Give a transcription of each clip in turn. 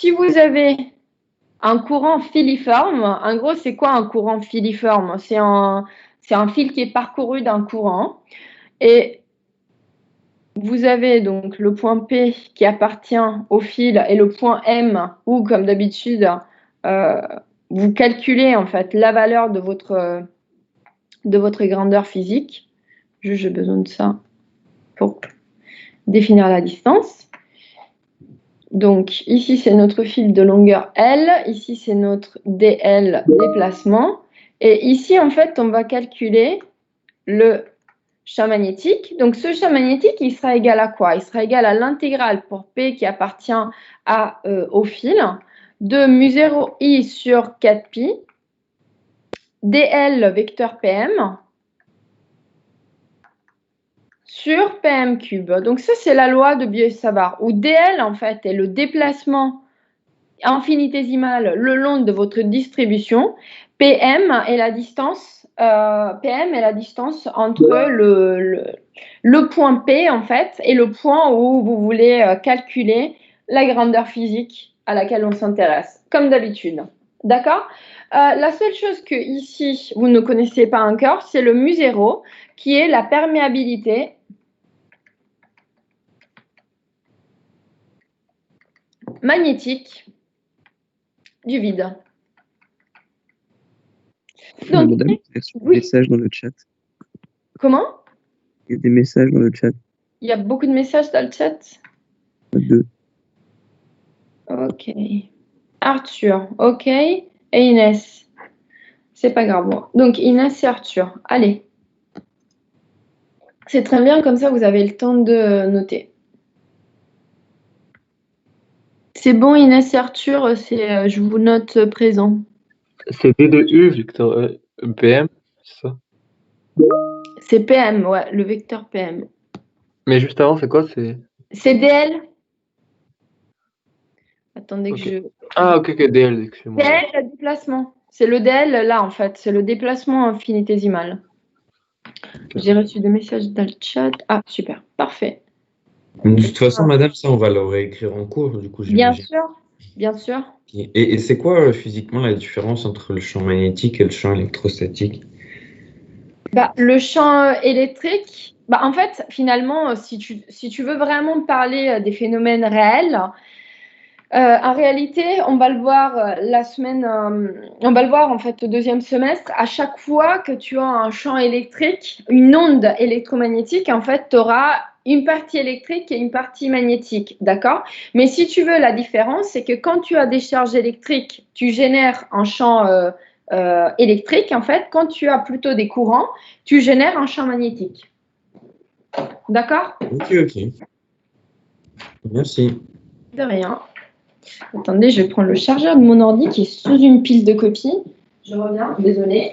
si vous avez un courant filiforme, en gros, c'est quoi un courant filiforme? C'est un fil qui est parcouru d'un courant. Et vous avez donc le point P qui appartient au fil et le point M où, comme d'habitude, vous calculez en fait la valeur de votre grandeur physique. J'ai besoin de ça pour définir la distance. Donc ici, c'est notre fil de longueur L. Ici, c'est notre DL déplacement. Et ici, en fait, on va calculer le champ magnétique. Donc, ce champ magnétique, il sera égal à quoi? Il sera égal à l'intégrale pour P qui appartient au fil de mu0i sur 4pi dl vecteur PM sur PM cube. Donc, ça, c'est la loi de Biot-Savart, où dl, en fait, est le déplacement infinitésimal le long de votre distribution. PM est la distance entre le point P en fait et le point où vous voulez calculer la grandeur physique à laquelle on s'intéresse, comme d'habitude. D'accord? La seule chose que ici vous ne connaissez pas encore, c'est le mu0 qui est la perméabilité magnétique du vide. Donc, madame, il y a des messages dans le chat. Comment? Il y a des messages dans le chat. Il y a beaucoup de messages dans le chat. 2. Ok. Arthur, ok. Et Inès. C'est pas grave. Bon. Donc, Inès et Arthur. Allez. C'est très bien, comme ça, vous avez le temps de noter. C'est bon, Inès et Arthur, je vous note présent. C'est D de U, Victor, PM, c'est ça? C'est PM, ouais, le vecteur PM. Mais juste avant, c'est quoi? C'est DL. Attendez que okay. Ah, ok, DL, excusez-moi. DL, le déplacement. C'est le DL, là, en fait. C'est le déplacement infinitésimal. Okay. J'ai reçu des messages dans le chat. Ah, super, parfait. De toute façon, madame, ça, on va le réécrire en cours, du coup, j'imagine. Bien sûr. Et c'est quoi, physiquement, la différence entre le champ magnétique et le champ électrostatique? Le champ électrique, en fait, finalement, si tu veux vraiment parler des phénomènes réels, en réalité, on va le voir on va le voir en fait au deuxième semestre. À chaque fois que tu as un champ électrique, une onde électromagnétique, en fait, tu auras une partie électrique et une partie magnétique, d'accord? Mais si tu veux, la différence, c'est que quand tu as des charges électriques, tu génères un champ électrique, en fait. Quand tu as plutôt des courants, tu génères un champ magnétique. D'accord? Ok. Merci. De rien. Attendez, je vais prendre le chargeur de mon ordi qui est sous une pile de copies. Je reviens, désolée.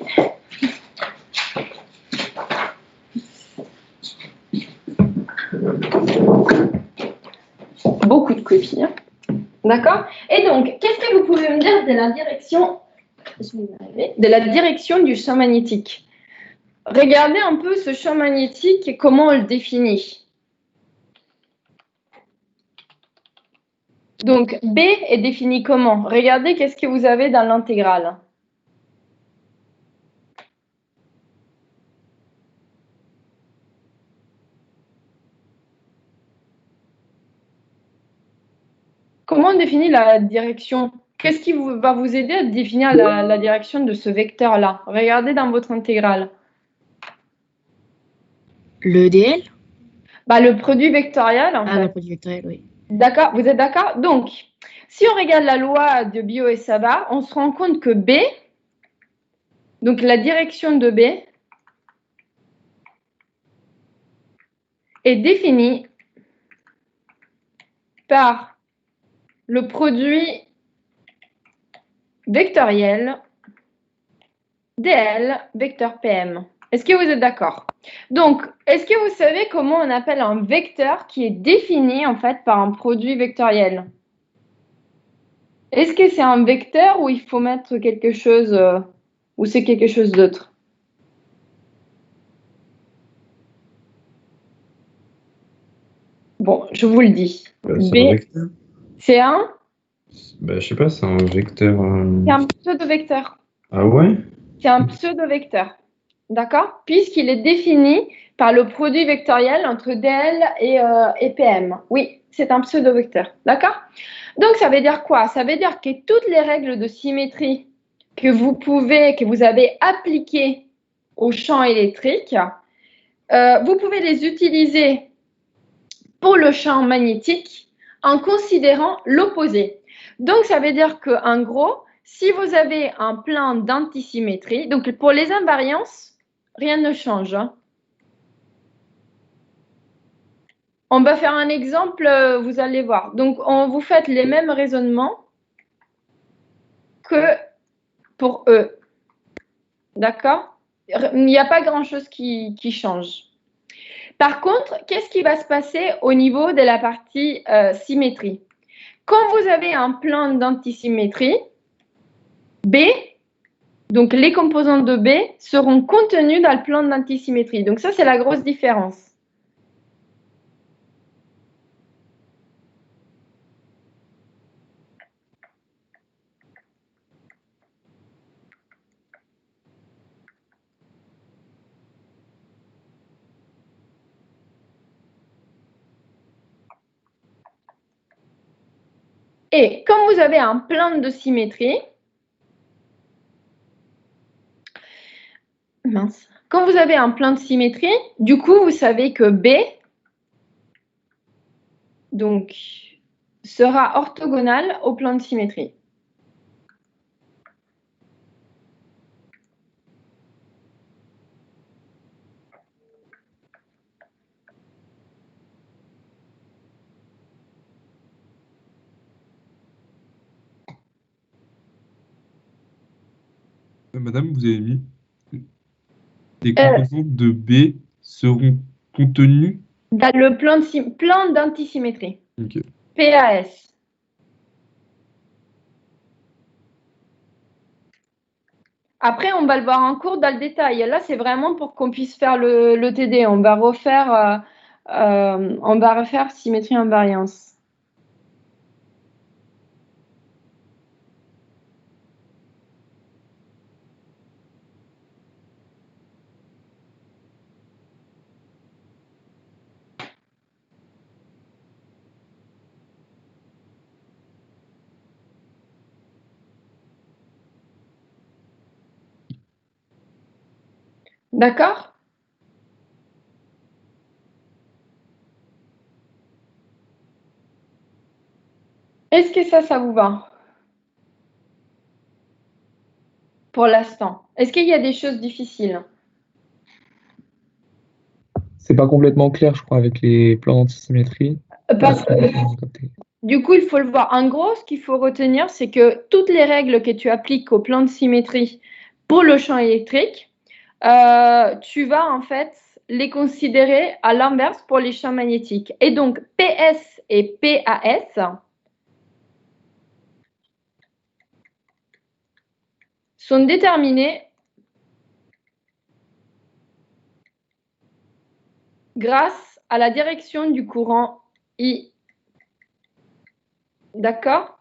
Beaucoup de copies. Hein. D'accord? Et donc, qu'est-ce que vous pouvez me dire de la direction du champ magnétique? Regardez un peu ce champ magnétique et comment on le définit. Donc, B est défini comment? Regardez qu'est-ce que vous avez dans l'intégrale. Comment on définit la direction? Qu'est-ce qui va vous aider à définir la direction de ce vecteur-là? Regardez dans votre intégrale. Le DL? Le produit vectoriel, en fait. Le produit vectoriel, oui. D'accord, vous êtes d'accord? Donc, si on regarde la loi de Biot et Savart, on se rend compte que B, donc la direction de B, est définie par le produit vectoriel DL vecteur PM. Est-ce que vous êtes d'accord? Donc, est-ce que vous savez comment on appelle un vecteur qui est défini en fait par un produit vectoriel? Est-ce que c'est un vecteur ou il faut mettre quelque chose ou c'est quelque chose d'autre? Bon, je vous le dis. C'est un vecteur. C'est un? Bah, je sais pas, c'est un vecteur. C'est un pseudo-vecteur. Ah ouais? C'est un pseudo-vecteur. D'accord? Puisqu'il est défini par le produit vectoriel entre DL et PM. Oui, c'est un pseudo-vecteur. D'accord? Donc, ça veut dire quoi? Ça veut dire que toutes les règles de symétrie que vous avez appliquées au champ électrique, vous pouvez les utiliser pour le champ magnétique en considérant l'opposé. Donc, ça veut dire qu'en gros, si vous avez un plan d'antisymétrie, donc pour les invariances, rien ne change. On va faire un exemple, vous allez voir. Donc, vous faites les mêmes raisonnements que pour eux. D'accord? Il n'y a pas grand-chose qui change. Par contre, qu'est-ce qui va se passer au niveau de la partie symétrie? Quand vous avez un plan d'antisymétrie, B, donc les composantes de B seront contenues dans le plan d'antisymétrie. Donc ça, c'est la grosse différence. Et quand vous avez un plan de symétrie, quand vous avez un plan de symétrie, du coup, vous savez que B donc, sera orthogonal au plan de symétrie. Madame, vous avez mis les composantes de B seront contenues. Dans le plan d'antisymétrie. Ok. PAS. Après, on va le voir en cours dans le détail. Là, c'est vraiment pour qu'on puisse faire le TD. On va refaire symétrie invariance. D'accord? Est-ce que ça vous va? Pour l'instant. Est-ce qu'il y a des choses difficiles? C'est pas complètement clair, je crois, avec les plans d'antisymétrie. Parce que, du coup, il faut le voir. En gros, ce qu'il faut retenir, c'est que toutes les règles que tu appliques au plan de symétrie pour le champ électrique, tu vas en fait les considérer à l'inverse pour les champs magnétiques. Et donc, PS et PAS sont déterminés grâce à la direction du courant I. D'accord?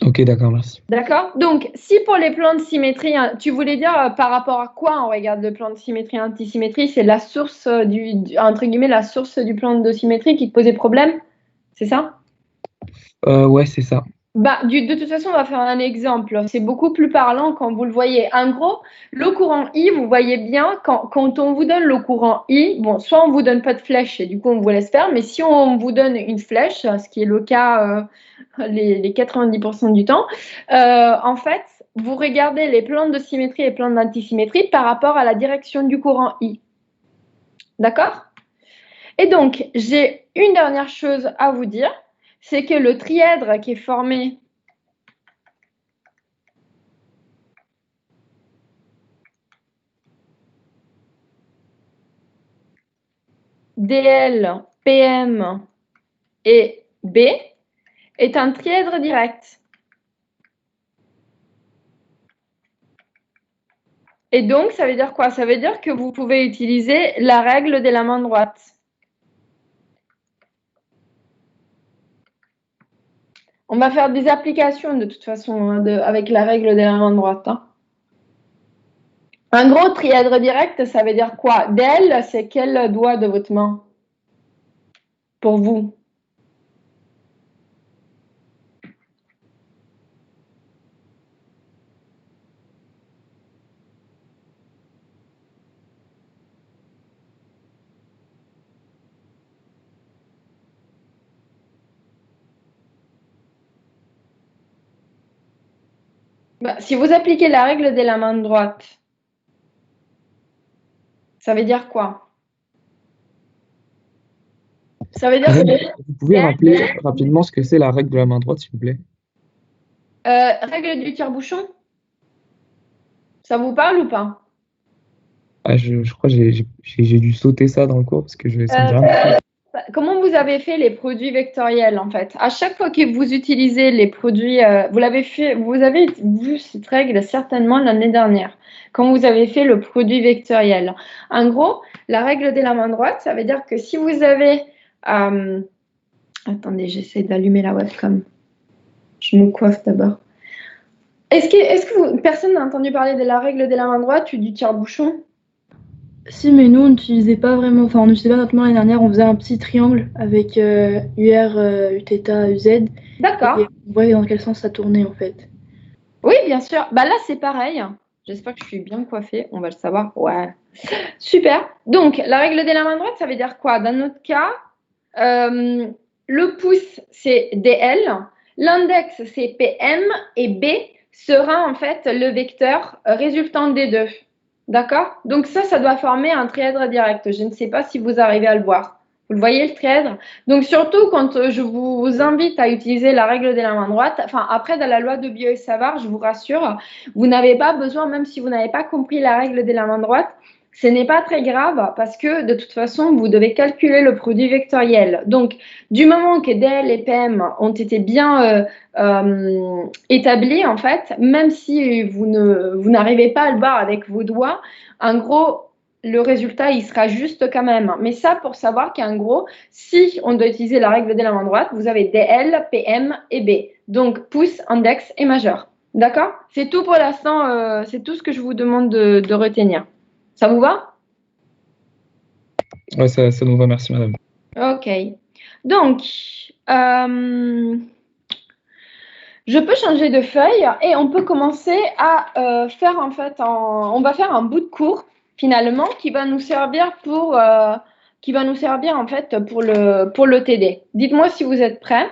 Ok, d'accord, merci. D'accord? Donc, si pour les plans de symétrie, tu voulais dire par rapport à quoi on regarde le plan de symétrie antisymétrie, c'est la source entre guillemets, la source du plan de symétrie qui te posait problème? C'est ça? Ouais, c'est ça. Bah, de toute façon, on va faire un exemple. C'est beaucoup plus parlant quand vous le voyez. En gros, le courant I, vous voyez bien, quand on vous donne le courant I, bon, soit on ne vous donne pas de flèche et du coup, on vous laisse faire, mais si on vous donne une flèche, ce qui est le cas les 90% du temps, en fait, vous regardez les plans de symétrie et plans d'antisymétrie par rapport à la direction du courant I. D'accord? Et donc, j'ai une dernière chose à vous dire, c'est que le trièdre qui est formé DL, PM et B est un trièdre direct. Et donc, ça veut dire quoi? Ça veut dire que vous pouvez utiliser la règle de la main droite. On va faire des applications de toute façon hein, avec la règle de la main droite. Hein. Un gros trièdre direct, ça veut dire quoi? Del, c'est quel doigt de votre main? Pour vous? Bah, si vous appliquez la règle de la main droite, ça veut dire quoi? Ça veut dire que Vous pouvez rappeler rapidement ce que c'est la règle de la main droite, s'il vous plaît? règle du tire-bouchon, ça vous parle ou pas? Ah, je crois que j'ai dû sauter ça dans le cours parce que ça me dit rien. Comment vous avez fait les produits vectoriels en fait? À chaque fois que vous utilisez les produits, vous avez vu cette règle certainement l'année dernière, quand vous avez fait le produit vectoriel. En gros, la règle de la main droite, ça veut dire que si vous avez... attendez, j'essaie d'allumer la webcam. Je me coiffe d'abord. Personne n'a entendu parler de la règle de la main droite ou du tire-bouchon? Si, mais nous, on n'utilisait pas vraiment, enfin, on n'utilisait pas notre main l'année dernière, on faisait un petit triangle avec UR, Uθ, UZ. D'accord. Et on voyait dans quel sens ça tournait, en fait. Oui, bien sûr. Bah là, c'est pareil. J'espère que je suis bien coiffée. On va le savoir. Ouais. Super. Donc, la règle de la main droite, ça veut dire quoi? Dans notre cas, le pouce, c'est DL. L'index, c'est PM. Et B sera en fait le vecteur résultant des deux. D'accord? Donc ça doit former un trièdre direct. Je ne sais pas si vous arrivez à le voir. Vous le voyez, le trièdre? Donc surtout quand je vous invite à utiliser la règle de la main droite, enfin après dans la loi de Biot et Savart, je vous rassure, vous n'avez pas besoin, même si vous n'avez pas compris la règle de la main droite, ce n'est pas très grave parce que de toute façon, vous devez calculer le produit vectoriel. Donc du moment que DL et PM ont été bien établis, en fait, même si vous n'arrivez pas à le voir avec vos doigts, en gros, le résultat, il sera juste quand même. Mais ça, pour savoir qu'en gros, si on doit utiliser la règle de la main droite, vous avez DL, PM et B. Donc, pouce, index et majeur. D'accord? C'est tout pour l'instant. C'est tout ce que je vous demande de retenir. Ça vous va? Ouais, ça nous va, merci madame. Ok. Donc, je peux changer de feuille et on peut commencer à faire en fait, on va faire un bout de cours finalement qui va nous servir en fait pour le TD. Dites-moi si vous êtes prêts.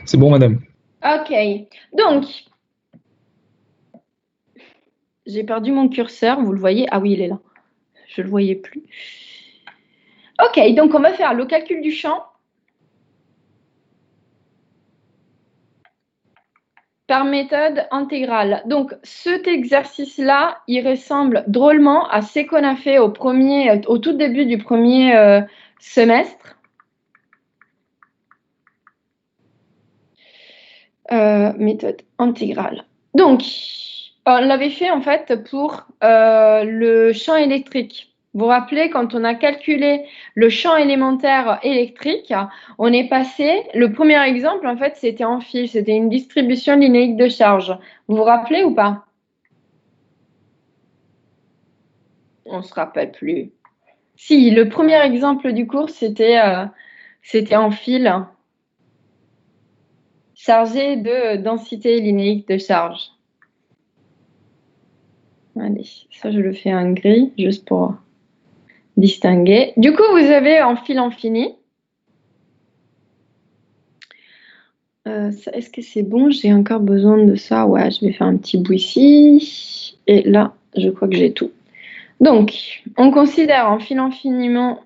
C'est bon madame. Ok. Donc, j'ai perdu mon curseur, vous le voyez? Ah oui, il est là. Je ne le voyais plus. Ok, donc on va faire le calcul du champ par méthode intégrale. Donc, cet exercice-là, il ressemble drôlement à ce qu'on a fait au tout début du premier semestre. Méthode intégrale. Donc, on l'avait fait en fait pour le champ électrique. Vous vous rappelez, quand on a calculé le champ élémentaire électrique, on est passé, le premier exemple en fait, c'était en fil, c'était une distribution linéaire de charge. Vous vous rappelez ou pas? On ne se rappelle plus. Si, le premier exemple du cours, c'était en fil chargé de densité linéaire de charge. Allez, ça je le fais en gris, juste pour distinguer. Du coup, vous avez en fil infini. Est-ce que c'est bon? J'ai encore besoin de ça. Ouais, je vais faire un petit bout ici. Et là, je crois que j'ai tout. Donc, on considère en fil infiniment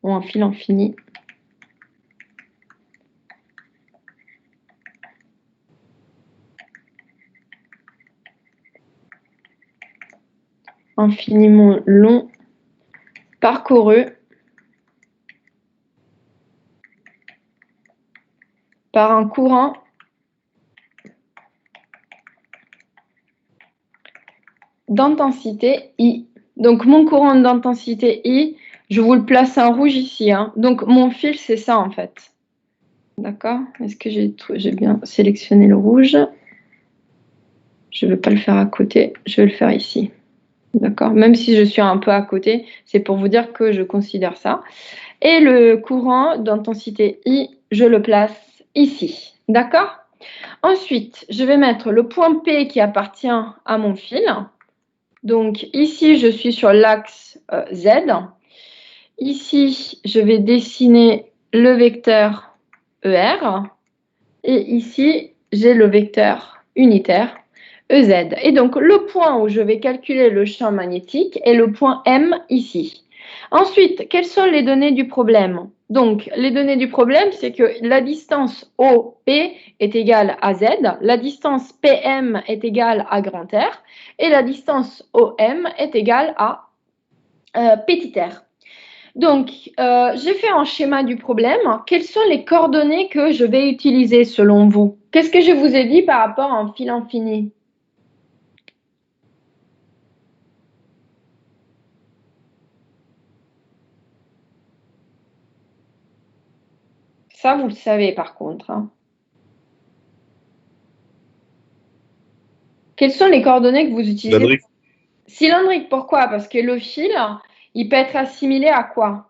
ou en fil infini. Infiniment long parcouru par un courant d'intensité I. Donc, mon courant d'intensité I, je vous le place en rouge ici. Hein. Donc, mon fil, c'est ça, en fait. D'accord? Est-ce que j'ai bien sélectionné le rouge? Je ne vais pas le faire à côté, je vais le faire ici. D'accord? Même si je suis un peu à côté, c'est pour vous dire que je considère ça. Et le courant d'intensité I, je le place ici. D'accord? Ensuite, je vais mettre le point P qui appartient à mon fil. Donc ici, je suis sur l'axe Z. Ici, je vais dessiner le vecteur ER. Et ici, j'ai le vecteur unitaire EZ. Et donc, le point où je vais calculer le champ magnétique est le point M ici. Ensuite, quelles sont les données du problème? Donc, les données du problème, c'est que la distance OP est égale à Z, la distance PM est égale à grand R, et la distance OM est égale à petit r. Donc, j'ai fait un schéma du problème. Quelles sont les coordonnées que je vais utiliser selon vous? Qu'est-ce que je vous ai dit par rapport à un fil infini? Ça, vous le savez par contre. Hein. Quelles sont les coordonnées que vous utilisez? Cylindrique. Cylindrique, pourquoi? Parce que le fil, il peut être assimilé à quoi?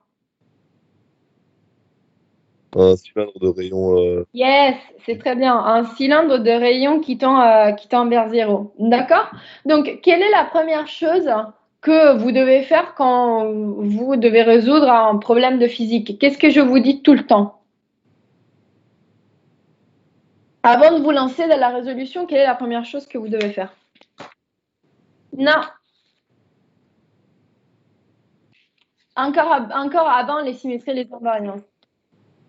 Un cylindre de rayon. Yes, c'est très bien. Un cylindre de rayon qui tend vers 0. D'accord? Donc, quelle est la première chose que vous devez faire quand vous devez résoudre un problème de physique? Qu'est-ce que je vous dis tout le temps? Avant de vous lancer dans la résolution, quelle est la première chose que vous devez faire? Non. Encore avant les symétries et les invariances.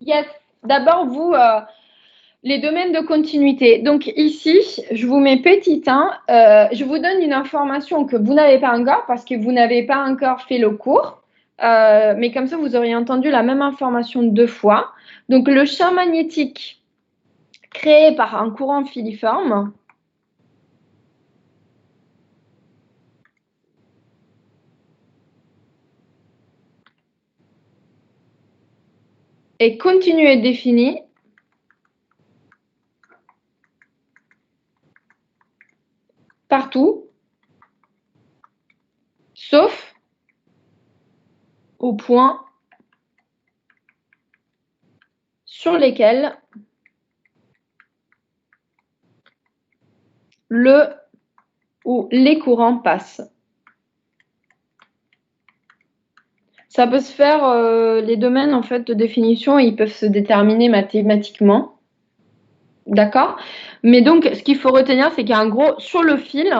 Yes. D'abord, vous, les domaines de continuité. Donc ici, je vous mets petit 1. Je vous donne une information que vous n'avez pas encore parce que vous n'avez pas encore fait le cours. Mais comme ça, vous auriez entendu la même information 2 fois. Donc le champ magnétique créé par un courant filiforme est continu et défini partout, sauf aux points sur lesquels le ou les courants passent. Ça peut se faire, les domaines en fait de définition, ils peuvent se déterminer mathématiquement. D'accord? Mais donc, ce qu'il faut retenir, c'est qu'en gros, sur le fil,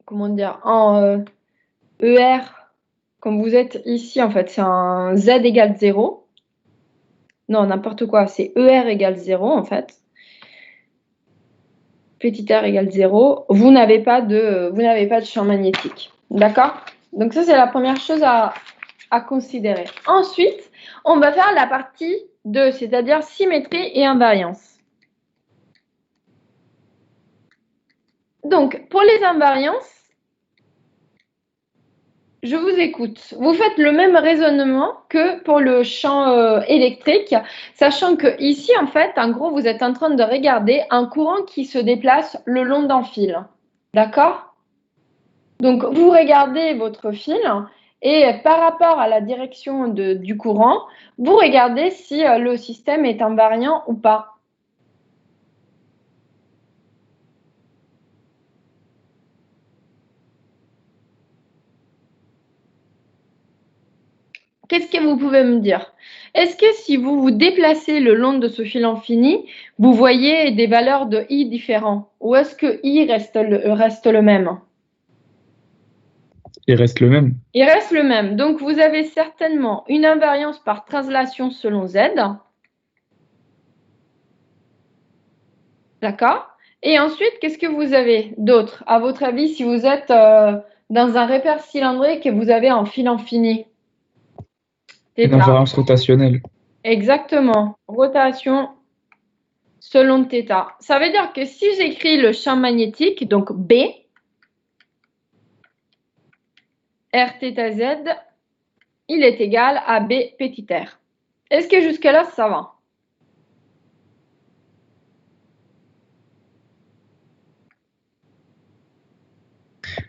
comment dire, en ER, comme vous êtes ici, en fait, c'est un Z égale 0. Non, n'importe quoi, c'est ER égale 0, en fait. Petit r égale 0. Vous n'avez pas de champ magnétique. D'accord? Donc ça, c'est la première chose à considérer. Ensuite, on va faire la partie 2, c'est-à-dire symétrie et invariance. Donc, pour les invariances, je vous écoute. Vous faites le même raisonnement que pour le champ électrique, sachant que ici, en fait, en gros, vous êtes en train de regarder un courant qui se déplace le long d'un fil. D'accord? Donc, vous regardez votre fil et par rapport à la direction du courant, vous regardez si le système est invariant ou pas. Qu'est-ce que vous pouvez me dire? Est-ce que si vous vous déplacez le long de ce fil infini, vous voyez des valeurs de I différents? Ou est-ce que I reste le même? Il reste le même. Il reste le même. Donc, vous avez certainement une invariance par translation selon Z. D'accord? Et ensuite, qu'est-ce que vous avez d'autre? À votre avis, si vous êtes dans un repère cylindrique et vous avez un fil infini? Une invariance rotationnelle. Exactement. Rotation selon θ. Ça veut dire que si j'écris le champ magnétique, donc B, Rθz, il est égal à B petit r. Est-ce que jusque-là, ça va?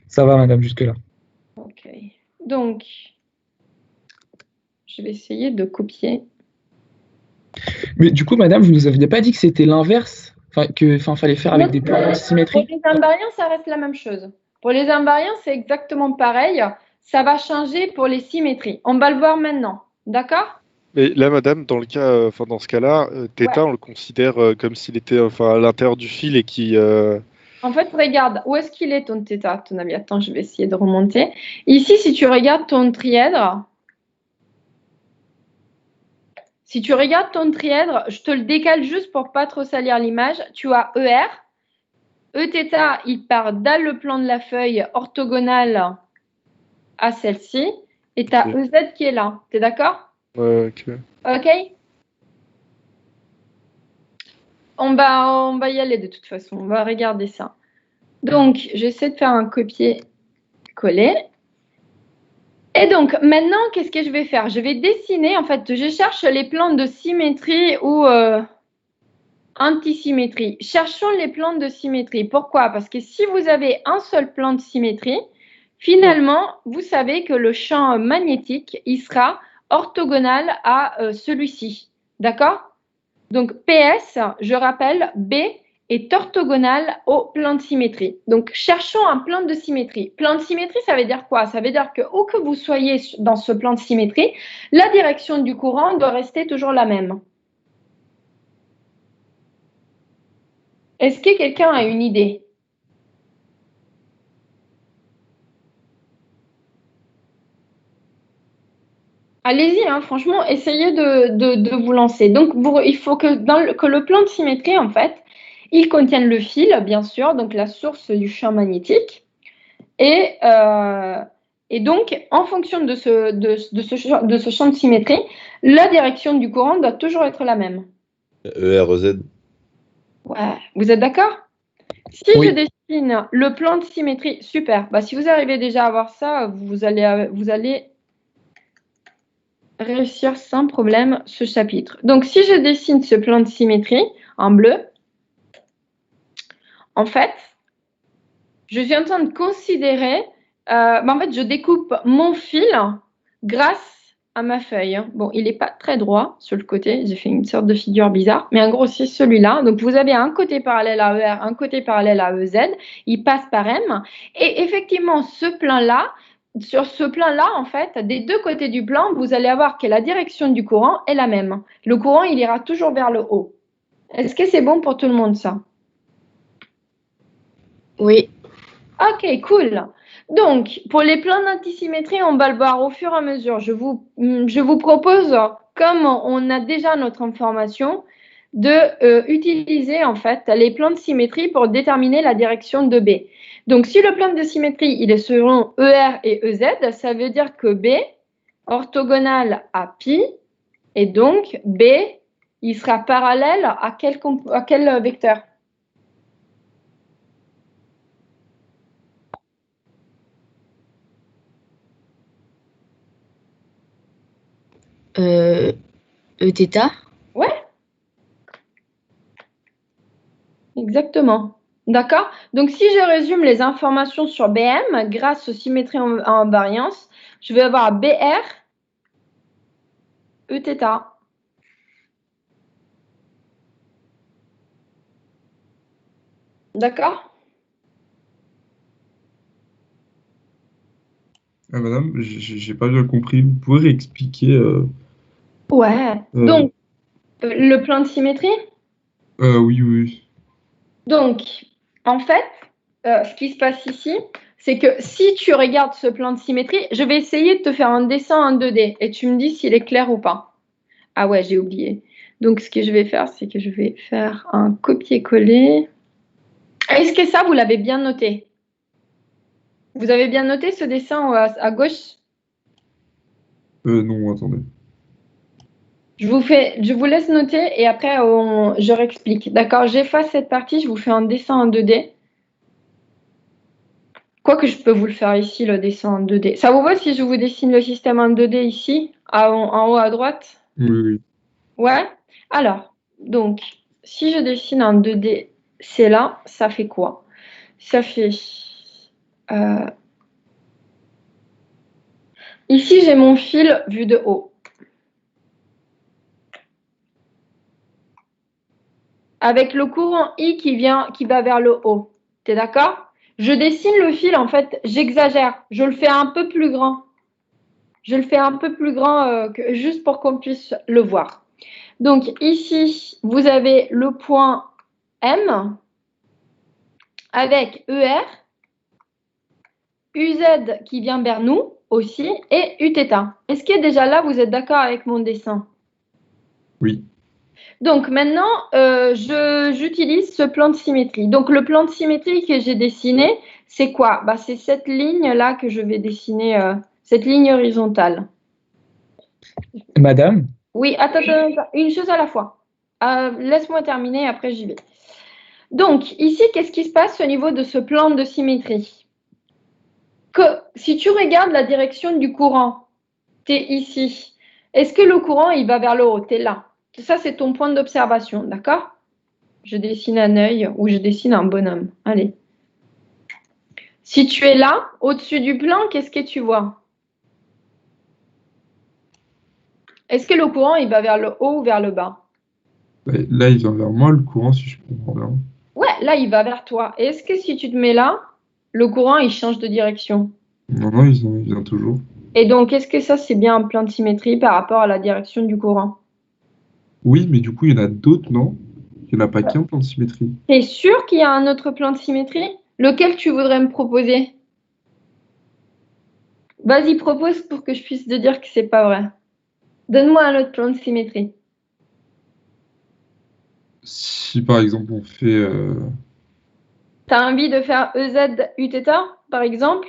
Ça va, madame, jusque-là. Ok. Donc, je vais essayer de copier. Mais du coup, madame, vous nous aviez pas dit que c'était l'inverse, fallait faire avec des plans Pour antisymétriques? les invariants, ça reste la même chose. Pour les invariants, c'est exactement pareil. Ça va changer pour les symétries. On va le voir maintenant. D'accord? Mais là, madame, dans le cas, dans ce cas-là, θ, Ouais. on le considère comme s'il était à l'intérieur du fil et qui. En fait, regarde, où est-ce qu'il est ton θ, à ton avis? Attends, je vais essayer de remonter. Ici, si tu regardes ton trièdre, je te le décale juste pour pas trop salir l'image. Tu as ER. Eθ, il part dans le plan de la feuille orthogonale à celle-ci. Et tu as Ok. EZ qui est là. Tu es d'accord? Ok. OK? On va y aller de toute façon. On va regarder ça. Donc, j'essaie de faire un copier-coller. Et donc, maintenant, qu'est-ce que je vais faire? Je vais dessiner, en fait, je cherche les plans de symétrie ou antisymétrie. Cherchons les plans de symétrie. Pourquoi? Parce que si vous avez un seul plan de symétrie, finalement, vous savez que le champ magnétique, il sera orthogonal à celui-ci. D'accord? Donc, PS, je rappelle, B est orthogonal au plan de symétrie. Donc, cherchons un plan de symétrie. Plan de symétrie, ça veut dire quoi? Ça veut dire que où que vous soyez dans ce plan de symétrie, la direction du courant doit rester toujours la même. Est-ce que quelqu'un a une idée? Allez-y, hein, franchement, essayez de vous lancer. Donc, il faut que le plan de symétrie, en fait, il contienne le fil, bien sûr, donc la source du champ magnétique. Et donc, en fonction de ce champ de symétrie, la direction du courant doit toujours être la même. ERZ. Ouais, vous êtes d'accord? Si Oui. je dessine le plan de symétrie, super. Bah, si vous arrivez déjà à voir ça, vous allez réussir sans problème ce chapitre. Donc, si je dessine ce plan de symétrie en bleu, en fait, je suis en train de considérer, en fait, je découpe mon fil grâce à ma feuille. Bon, il n'est pas très droit sur le côté, j'ai fait une sorte de figure bizarre, mais en gros, c'est celui-là. Donc, vous avez un côté parallèle à ER, un côté parallèle à EZ, il passe par M. Et effectivement, ce plan-là, sur ce plan-là, en fait, des deux côtés du plan, vous allez avoir que la direction du courant est la même. Le courant, il ira toujours vers le haut. Est-ce que c'est bon pour tout le monde, ça? Oui. Ok, cool. Donc, pour les plans d'antisymétrie, on va le voir au fur et à mesure. Je vous propose, comme on a déjà notre information, de utiliser en fait les plans de symétrie pour déterminer la direction de B. Donc, si le plan de symétrie il est selon ER et EZ, ça veut dire que B orthogonal à pi, et donc B, il sera parallèle à quel vecteur? Eθ. Ouais. Exactement. D'accord? Donc, si je résume les informations sur BM, grâce aux symétries en invariance, je vais avoir BR, Eθ. D'accord? Ah, madame, j'ai pas bien compris. Vous pouvez réexpliquer Ouais. Donc, le plan de symétrie? oui, oui. Donc, en fait, ce qui se passe ici, c'est que si tu regardes ce plan de symétrie, je vais essayer de te faire un dessin en 2D et tu me dis s'il est clair ou pas. Ah ouais, j'ai oublié. Donc, ce que je vais faire, c'est que je vais faire un copier-coller. Est-ce que ça, vous l'avez bien noté? Vous avez bien noté ce dessin à gauche? Non, attendez. Je vous laisse noter et après je réexplique. D'accord, j'efface cette partie, je vous fais un dessin en 2D. Quoique je peux vous le faire ici, le dessin en 2D. Ça vous va si je vous dessine le système en 2D ici, en haut à droite? Oui, oui. Ouais. Alors, donc, si je dessine en 2D, c'est là, ça fait quoi? Ça fait... Ici, j'ai mon fil vu de haut. Avec le courant I qui va vers le haut. T'es d'accord? Je dessine le fil, en fait, j'exagère. Je le fais un peu plus grand. Je le fais un peu plus grand juste pour qu'on puisse le voir. Donc ici, vous avez le point M avec ER, UZ qui vient vers nous aussi et Uθ. Est-ce que déjà là, vous êtes d'accord avec mon dessin? Oui. Donc maintenant, j'utilise ce plan de symétrie. Donc le plan de symétrie que j'ai dessiné, c'est quoi? Bah, c'est cette ligne-là que je vais dessiner, cette ligne horizontale. Madame, Oui, attends, une chose à la fois. Laisse-moi terminer, après j'y vais. Donc ici, qu'est-ce qui se passe au niveau de ce plan de symétrie? Si tu regardes la direction du courant, tu es ici. Est-ce que le courant, il va vers le haut? Tu es là. Ça, c'est ton point d'observation, d'accord? Je dessine un œil ou je dessine un bonhomme. Allez. Si tu es là, au-dessus du plan, qu'est-ce que tu vois? Est-ce que le courant, il va vers le haut ou vers le bas? Là, il vient vers moi, le courant, si je comprends bien. Ouais, là, il va vers toi. Et est-ce que si tu te mets là, le courant, il change de direction? Non, non, il vient toujours. Et donc, est-ce que ça, c'est bien un plan de symétrie par rapport à la direction du courant? Oui, mais du coup, il y en a d'autres, non? Il n'y en a pas qu'un plan de symétrie. T'es sûr qu'il y a un autre plan de symétrie? Lequel tu voudrais me proposer? Vas-y, propose pour que je puisse te dire que c'est pas vrai. Donne-moi un autre plan de symétrie. Si par exemple on fait. T'as envie de faire EZ Uθ, par exemple?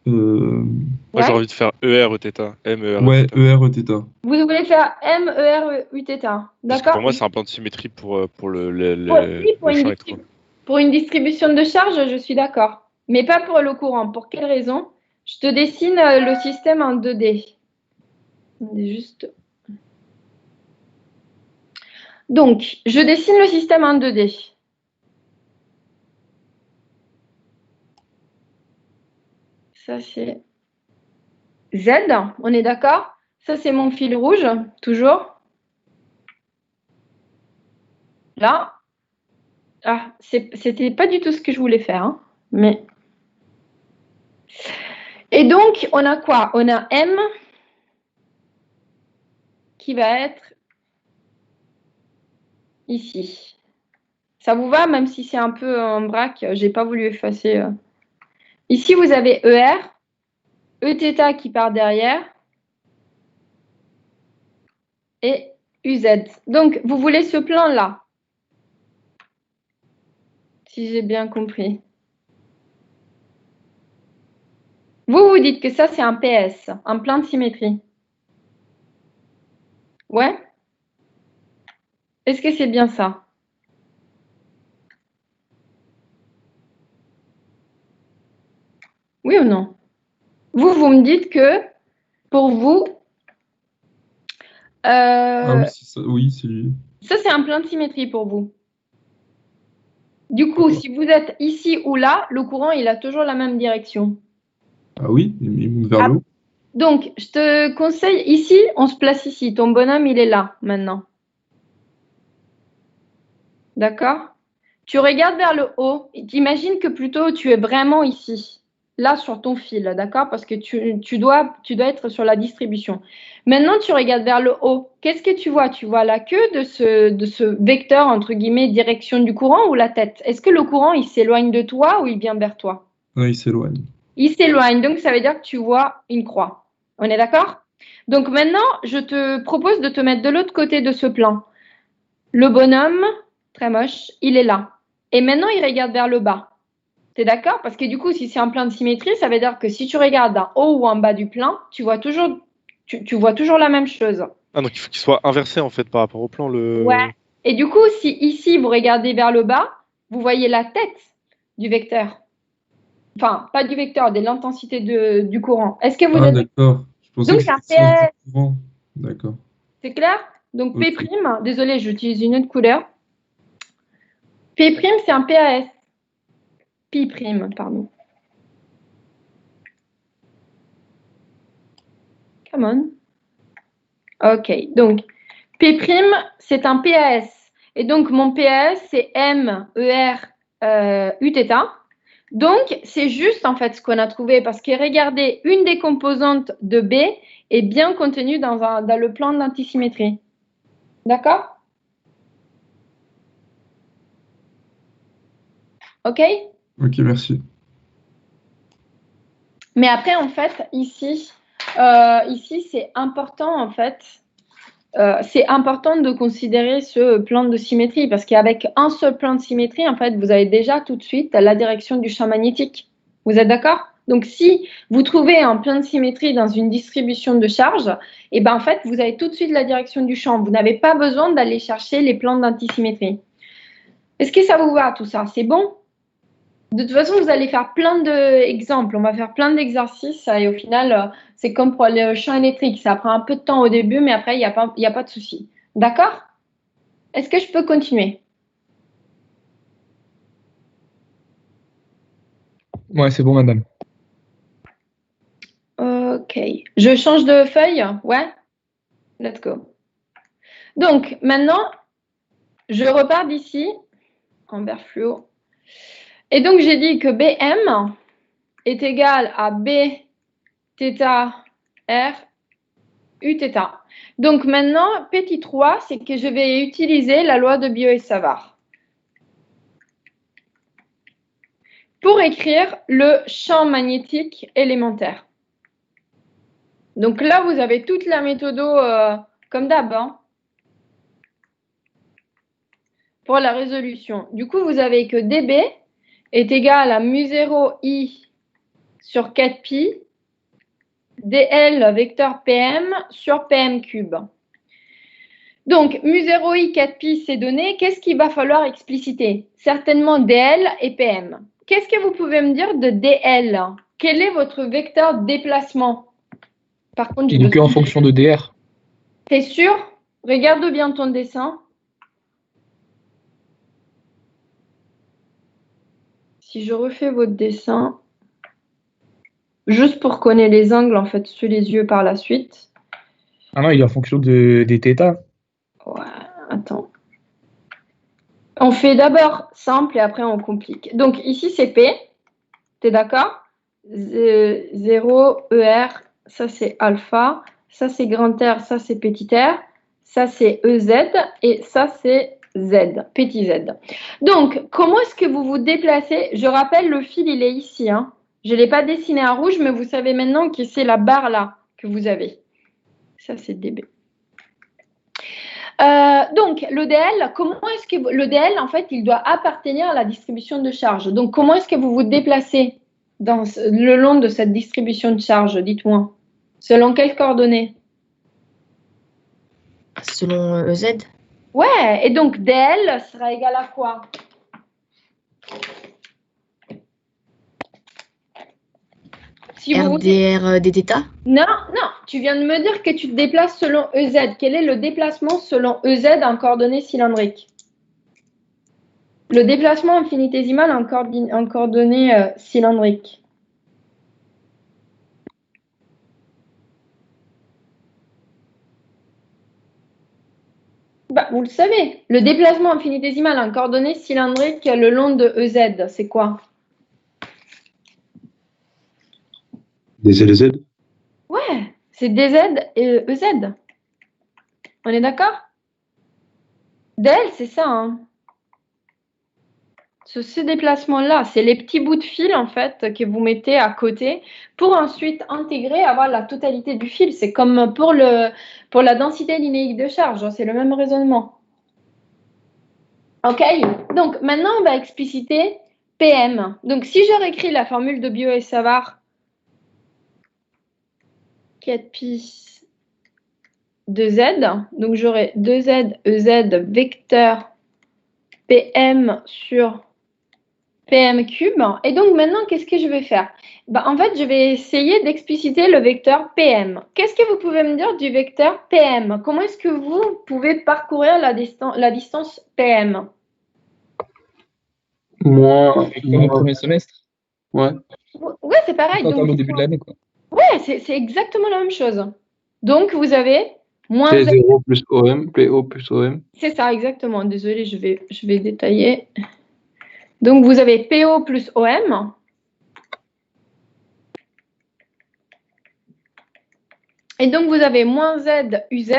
Moi, j'ai envie de faire ER Uθ. MER Ouais, Uθ. ER Uθ. Vous voulez faire MER Uθ, Parce que d'accord? pour moi, c'est un plan de symétrie pour le champ électrique. Pour une distribution de charge, je suis d'accord. Mais pas pour le courant. Pour quelle raison? Je te dessine le système en 2D. Juste... Donc, je dessine le système en 2D. Ça, c'est Z, on est d'accord? Ça, c'est mon fil rouge, toujours. Là. Ah, c'était pas du tout ce que je voulais faire, hein, mais... Et donc, on a quoi? On a M qui va être ici. Ça vous va, même si c'est un peu en vrac, j'ai pas voulu effacer. Ici, vous avez ER, Eθ qui part derrière et UZ. Donc, vous voulez ce plan-là, si j'ai bien compris. Vous dites que ça, c'est un PS, un plan de symétrie. Ouais? Est-ce que c'est bien ça? Oui ou non? Vous me dites que, pour vous... Ah oui, c'est ça. Oui, c'est lui. Ça, c'est un plan de symétrie pour vous. Du coup, si vous êtes ici ou là, le courant, il a toujours la même direction. Ah oui, il monte vers le haut. Donc, je te conseille, ici, on se place ici. Ton bonhomme, il est là, maintenant. D'accord? Tu regardes vers le haut. T'imagines que plutôt, tu es vraiment ici. Là, sur ton fil, d'accord? Parce que tu dois être sur la distribution. Maintenant, tu regardes vers le haut. Qu'est-ce que tu vois? Tu vois la queue de ce vecteur, entre guillemets, direction du courant ou la tête? Est-ce que le courant, il s'éloigne de toi ou il vient vers toi? Non, il s'éloigne. Il s'éloigne, donc ça veut dire que tu vois une croix. On est d'accord? Donc maintenant, je te propose de te mettre de l'autre côté de ce plan. Le bonhomme, très moche, il est là. Et maintenant, il regarde vers le bas. Tu es d'accord? Parce que du coup, si c'est un plan de symétrie, ça veut dire que si tu regardes en haut ou en bas du plan, tu vois toujours Tu vois toujours la même chose. Ah, donc il faut qu'il soit inversé en fait par rapport au plan. Ouais. Et du coup, si ici, vous regardez vers le bas, vous voyez la tête du vecteur. Enfin, pas du vecteur, de l'intensité du courant. Est-ce que vous Ah, êtes... d'accord. Je pensais Donc, que c'est un c'était le sens PS. du courant. D'accord. C'est clair? Donc, Ok. P', désolé, j'utilise une autre couleur. P', c'est un PAS. Pi', pardon. Come on. OK. Donc, P', c'est un PAS. Et donc, mon PAS, c'est MER Uθ. Donc, c'est juste en fait ce qu'on a trouvé parce que regardez, une des composantes de B est bien contenue dans le plan d'antisymétrie. D'accord? OK? Ok, merci. Mais après, en fait, ici c'est important, en fait. C'est important de considérer ce plan de symétrie parce qu'avec un seul plan de symétrie, en fait, vous avez déjà tout de suite la direction du champ magnétique. Vous êtes d'accord? Donc, si vous trouvez un plan de symétrie dans une distribution de charge, et ben, en fait, vous avez tout de suite la direction du champ. Vous n'avez pas besoin d'aller chercher les plans d'antisymétrie. Est-ce que ça vous va, tout ça? C'est bon? De toute façon, vous allez faire plein d'exemples. On va faire plein d'exercices et au final, c'est comme pour le champ électrique. Ça prend un peu de temps au début, mais après, il n'y a pas de souci. D'accord? Est-ce que je peux continuer? Ouais, c'est bon, madame. OK. Je change de feuille? Ouais? Let's go. Donc, maintenant, je repars d'ici en vert fluo. Et donc, j'ai dit que BM est égal à B θ R Uθ. Donc maintenant, petit 3, c'est que je vais utiliser la loi de Biot et Savart pour écrire le champ magnétique élémentaire. Donc là, vous avez toute la méthode comme d'hab hein, pour la résolution. Du coup, vous avez que dB est égal à mu0i sur 4pi dl vecteur PM sur PM cube. Donc, mu0i 4pi, c'est donné. Qu'est-ce qu'il va falloir expliciter? Certainement DL et PM. Qu'est-ce que vous pouvez me dire de DL? Quel est votre vecteur déplacement? Par contre, Il est que en fonction de DR. T'es sûr? Regarde bien ton dessin. Si je refais votre dessin, juste pour connaître les angles, en fait, sous les yeux par la suite. Ah non, il est en fonction des θ. Ouais, attends. On fait d'abord simple et après on complique. Donc ici c'est P, t'es d'accord? 0, ER, ça c'est alpha, ça c'est grand R, ça c'est petit r, ça c'est EZ et ça c'est Z, petit z. Donc comment est-ce que vous vous déplacez? Je rappelle le fil il est ici, hein. Je ne l'ai pas dessiné en rouge mais vous savez maintenant que c'est la barre là que vous avez. Ça c'est dB. Donc, le DL, comment est-ce que le DL, en fait, il doit appartenir à la distribution de charge. Donc, comment est-ce que vous vous déplacez le long de cette distribution de charge? Dites-moi. Selon quelles coordonnées? Selon EZ. Ouais, et donc DL sera égal à quoi? Si RDR dθ? Non, tu viens de me dire que tu te déplaces selon EZ. Quel est le déplacement selon EZ en coordonnées cylindriques? Le déplacement infinitésimal en coordonnées cylindriques. Bah, vous le savez, le déplacement infinitésimal en coordonnées cylindriques le long de EZ, c'est quoi? DZ. Ouais, c'est DZ et EZ. On est d'accord? DL, c'est ça. Hein. Ce déplacement-là, c'est les petits bouts de fil en fait que vous mettez à côté pour ensuite intégrer, avoir la totalité du fil. C'est comme pour la densité linéique de charge, c'est le même raisonnement. Ok, donc maintenant on va expliciter PM. Donc si je réécris la formule de Biot et Savart, 4pi de Z. Donc, j'aurai 2Z, EZ, vecteur PM sur PM cube. Et donc, maintenant, qu'est-ce que je vais faire? En fait, je vais essayer d'expliciter le vecteur PM. Qu'est-ce que vous pouvez me dire du vecteur PM? Comment est-ce que vous pouvez parcourir la distance PM? Moins. Comme au premier semestre. Ouais. Ouais, c'est pareil. Quand Donc, au début de l'année, quoi. ouais, c'est exactement la même chose. Donc, vous avez moins P0 plus OM, PO plus OM. C'est ça, exactement. Désolée, je vais détailler. Donc, vous avez PO plus OM. Et donc, vous avez moins Z UZ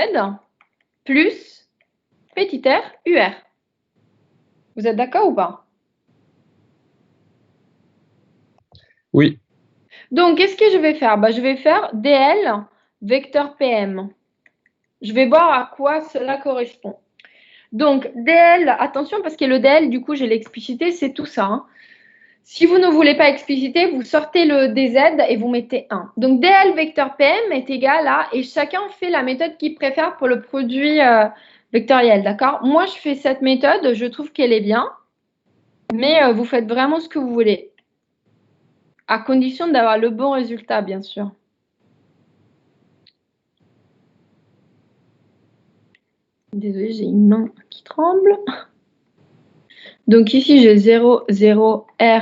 plus petit r UR. Vous êtes d'accord ou pas? Oui. Donc, qu'est-ce que je vais faire? Je vais faire DL vecteur PM. Je vais voir à quoi cela correspond. Donc, DL, attention, parce que le DL, du coup, je l'ai explicité, c'est tout ça. Hein. Si vous ne voulez pas expliciter, vous sortez le DZ et vous mettez 1. Donc, DL vecteur PM est égal à, et chacun fait la méthode qu'il préfère pour le produit vectoriel, d'accord? Moi, je fais cette méthode, je trouve qu'elle est bien, mais vous faites vraiment ce que vous voulez, à condition d'avoir le bon résultat, bien sûr. Désolée, j'ai une main qui tremble. Donc ici, j'ai 0, 0, R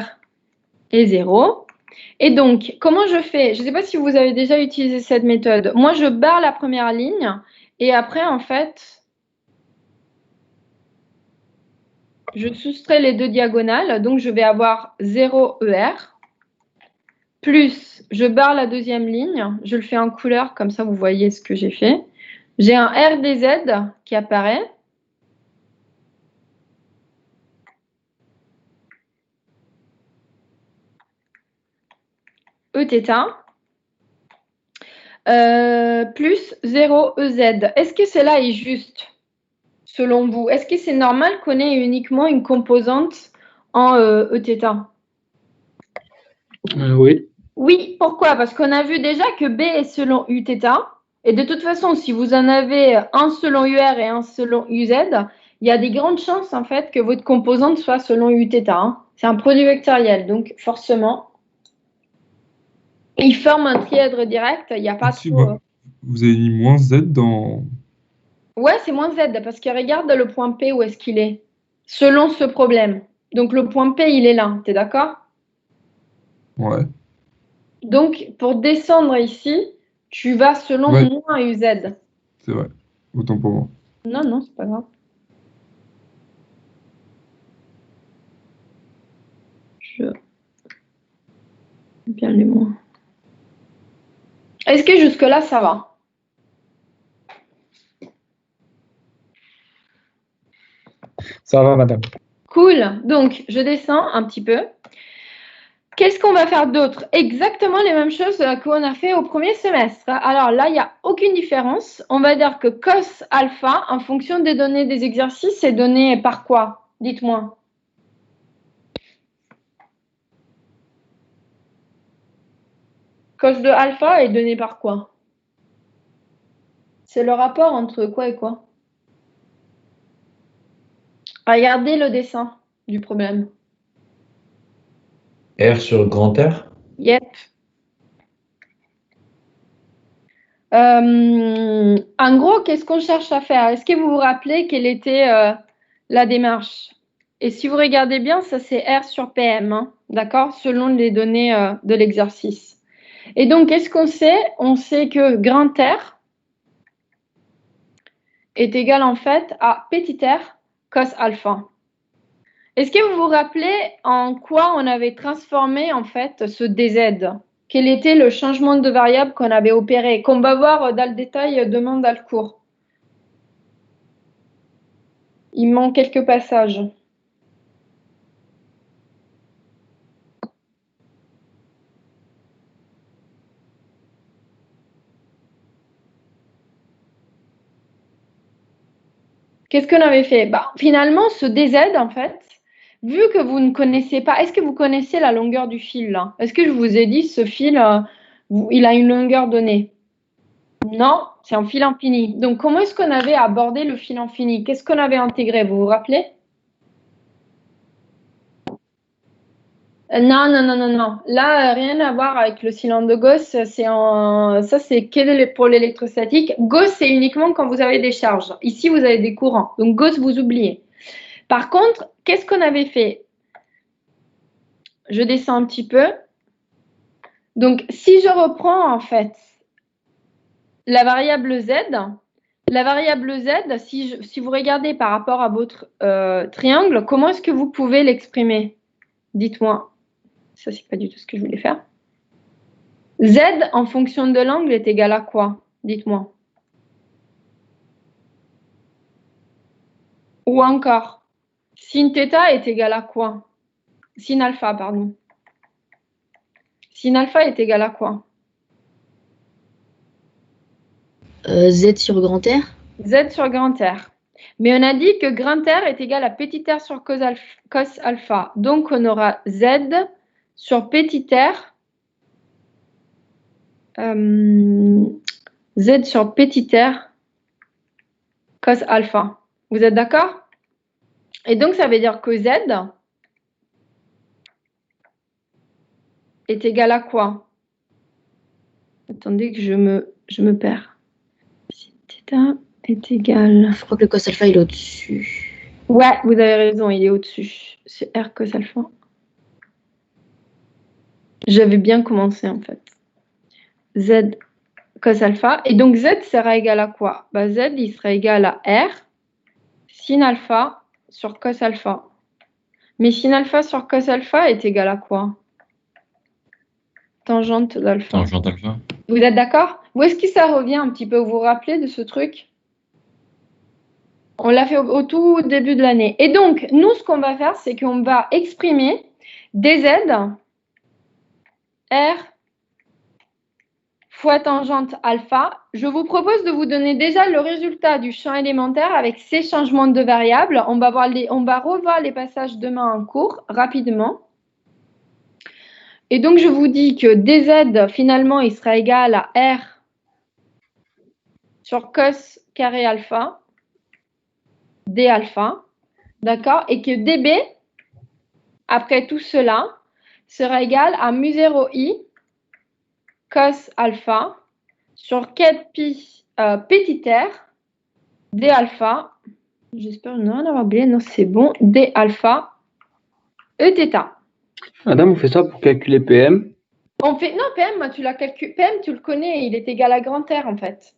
et 0. Et donc, comment je fais? Je ne sais pas si vous avez déjà utilisé cette méthode. Moi, je barre la première ligne et après, en fait, je soustrais les deux diagonales. Donc, je vais avoir 0 ER plus, je barre la deuxième ligne. Je le fais en couleur, comme ça, vous voyez ce que j'ai fait. J'ai un RDZ qui apparaît. Eθ plus 0 EZ. Est-ce que cela est juste selon vous? Est-ce que c'est normal qu'on ait uniquement une composante en Eθ? Oui. Oui, pourquoi? Parce qu'on a vu déjà que B est selon Uθ. Et de toute façon, si vous en avez un selon UR et un selon UZ, il y a des grandes chances en fait que votre composante soit selon Uθ. Hein. C'est un produit vectoriel, donc forcément, il forme un trièdre direct. Il n'y a pas trop. Vous avez mis moins Z dans. Ouais, c'est moins Z, parce que regarde le point P, où est-ce qu'il est? Selon ce problème. Donc, le point P, il est là. Tu es d'accord? Ouais. Donc, pour descendre ici, tu vas selon moins UZ. C'est vrai. Autant pour moi. Non, non, c'est pas grave. Je... Bien les moins. Est-ce que jusque-là, ça va? Ça va, madame. Cool. Donc, je descends un petit peu. Qu'est-ce qu'on va faire d'autre? Exactement les mêmes choses qu'on a fait au premier semestre. Alors là, il n'y a aucune différence. On va dire que cos alpha, en fonction des données des exercices, c'est donné par quoi? Dites-moi. Cos de alpha est donné par quoi? C'est le rapport entre quoi et quoi? Regardez le dessin du problème. R sur grand R? Yep. En gros, qu'est-ce qu'on cherche à faire? Est-ce que vous vous rappelez quelle était la démarche? Et si vous regardez bien, ça c'est R sur PM, hein, d'accord? Selon les données de l'exercice. Et donc, qu'est-ce qu'on sait? On sait que grand R est égal en fait à petit r cos alpha. Est-ce que vous vous rappelez en quoi on avait transformé en fait ce dz? Quel était le changement de variable qu'on avait opéré, qu'on va voir dans le détail demain dans le cours? Il manque quelques passages. Qu'est-ce qu'on avait fait? Finalement, ce dz, en fait, vu que vous ne connaissez pas, est-ce que vous connaissez la longueur du fil là? Est-ce que je vous ai dit ce fil, il a une longueur donnée? Non, c'est un fil infini. Donc, comment est-ce qu'on avait abordé le fil infini? Qu'est-ce qu'on avait intégré? Vous vous rappelez? Non, non, non, non, non. Là, rien à voir avec le cylindre de Gauss. Ça, c'est pour l'électrostatique. Gauss, c'est uniquement quand vous avez des charges. Ici, vous avez des courants. Donc, Gauss, vous oubliez. Par contre, qu'est-ce qu'on avait fait? Je descends un petit peu. Donc, si je reprends, en fait, la variable Z, si vous regardez par rapport à votre triangle, comment est-ce que vous pouvez l'exprimer? Dites-moi. Ça, c'est pas du tout ce que je voulais faire. Z, en fonction de l'angle, est égal à quoi? Dites-moi. Ou encore, sin θ est égal à quoi? Sin alpha, pardon. Sin alpha est égal à quoi? Z sur grand R. Z sur grand R. Mais on a dit que grand R est égal à petit r sur cos alpha. Donc, on aura Z sur petit r. Z sur petit r cos alpha. Vous êtes d'accord? Et donc, ça veut dire que Z est égal à quoi? Attendez que je me perds. Si θ est égal... Je crois que le cos alpha, il est au-dessus. Ouais, vous avez raison, il est au-dessus. C'est R cos alpha. J'avais bien commencé, en fait. Z cos alpha. Et donc, Z sera égal à quoi? Bah, Z, il sera égal à R sin alpha sur cos alpha. Mais sin alpha sur cos alpha est égal à quoi? Tangente d'alpha. Tangente alpha. Vous êtes d'accord? Où est-ce que ça revient un petit peu? Vous vous rappelez de ce truc? On l'a fait au tout début de l'année. Et donc, nous, ce qu'on va faire, c'est qu'on va exprimer dz R fois tangente alpha. Je vous propose de vous donner déjà le résultat du champ élémentaire avec ces changements de variables. On va revoir les passages demain en cours, rapidement. Et donc, je vous dis que dz, finalement, il sera égal à R sur cos carré alpha, d alpha, d'accord? Et que dB, après tout cela, sera égal à mu0i cos alpha sur 4 pi petit r d alpha, j'espère ne rien avoir oublié, non c'est bon, d alpha Eθ. Adam, vous faites ça pour calculer PM? On fait, non, PM, tu l'as calculé, PM, tu le connais, il est égal à grand R en fait.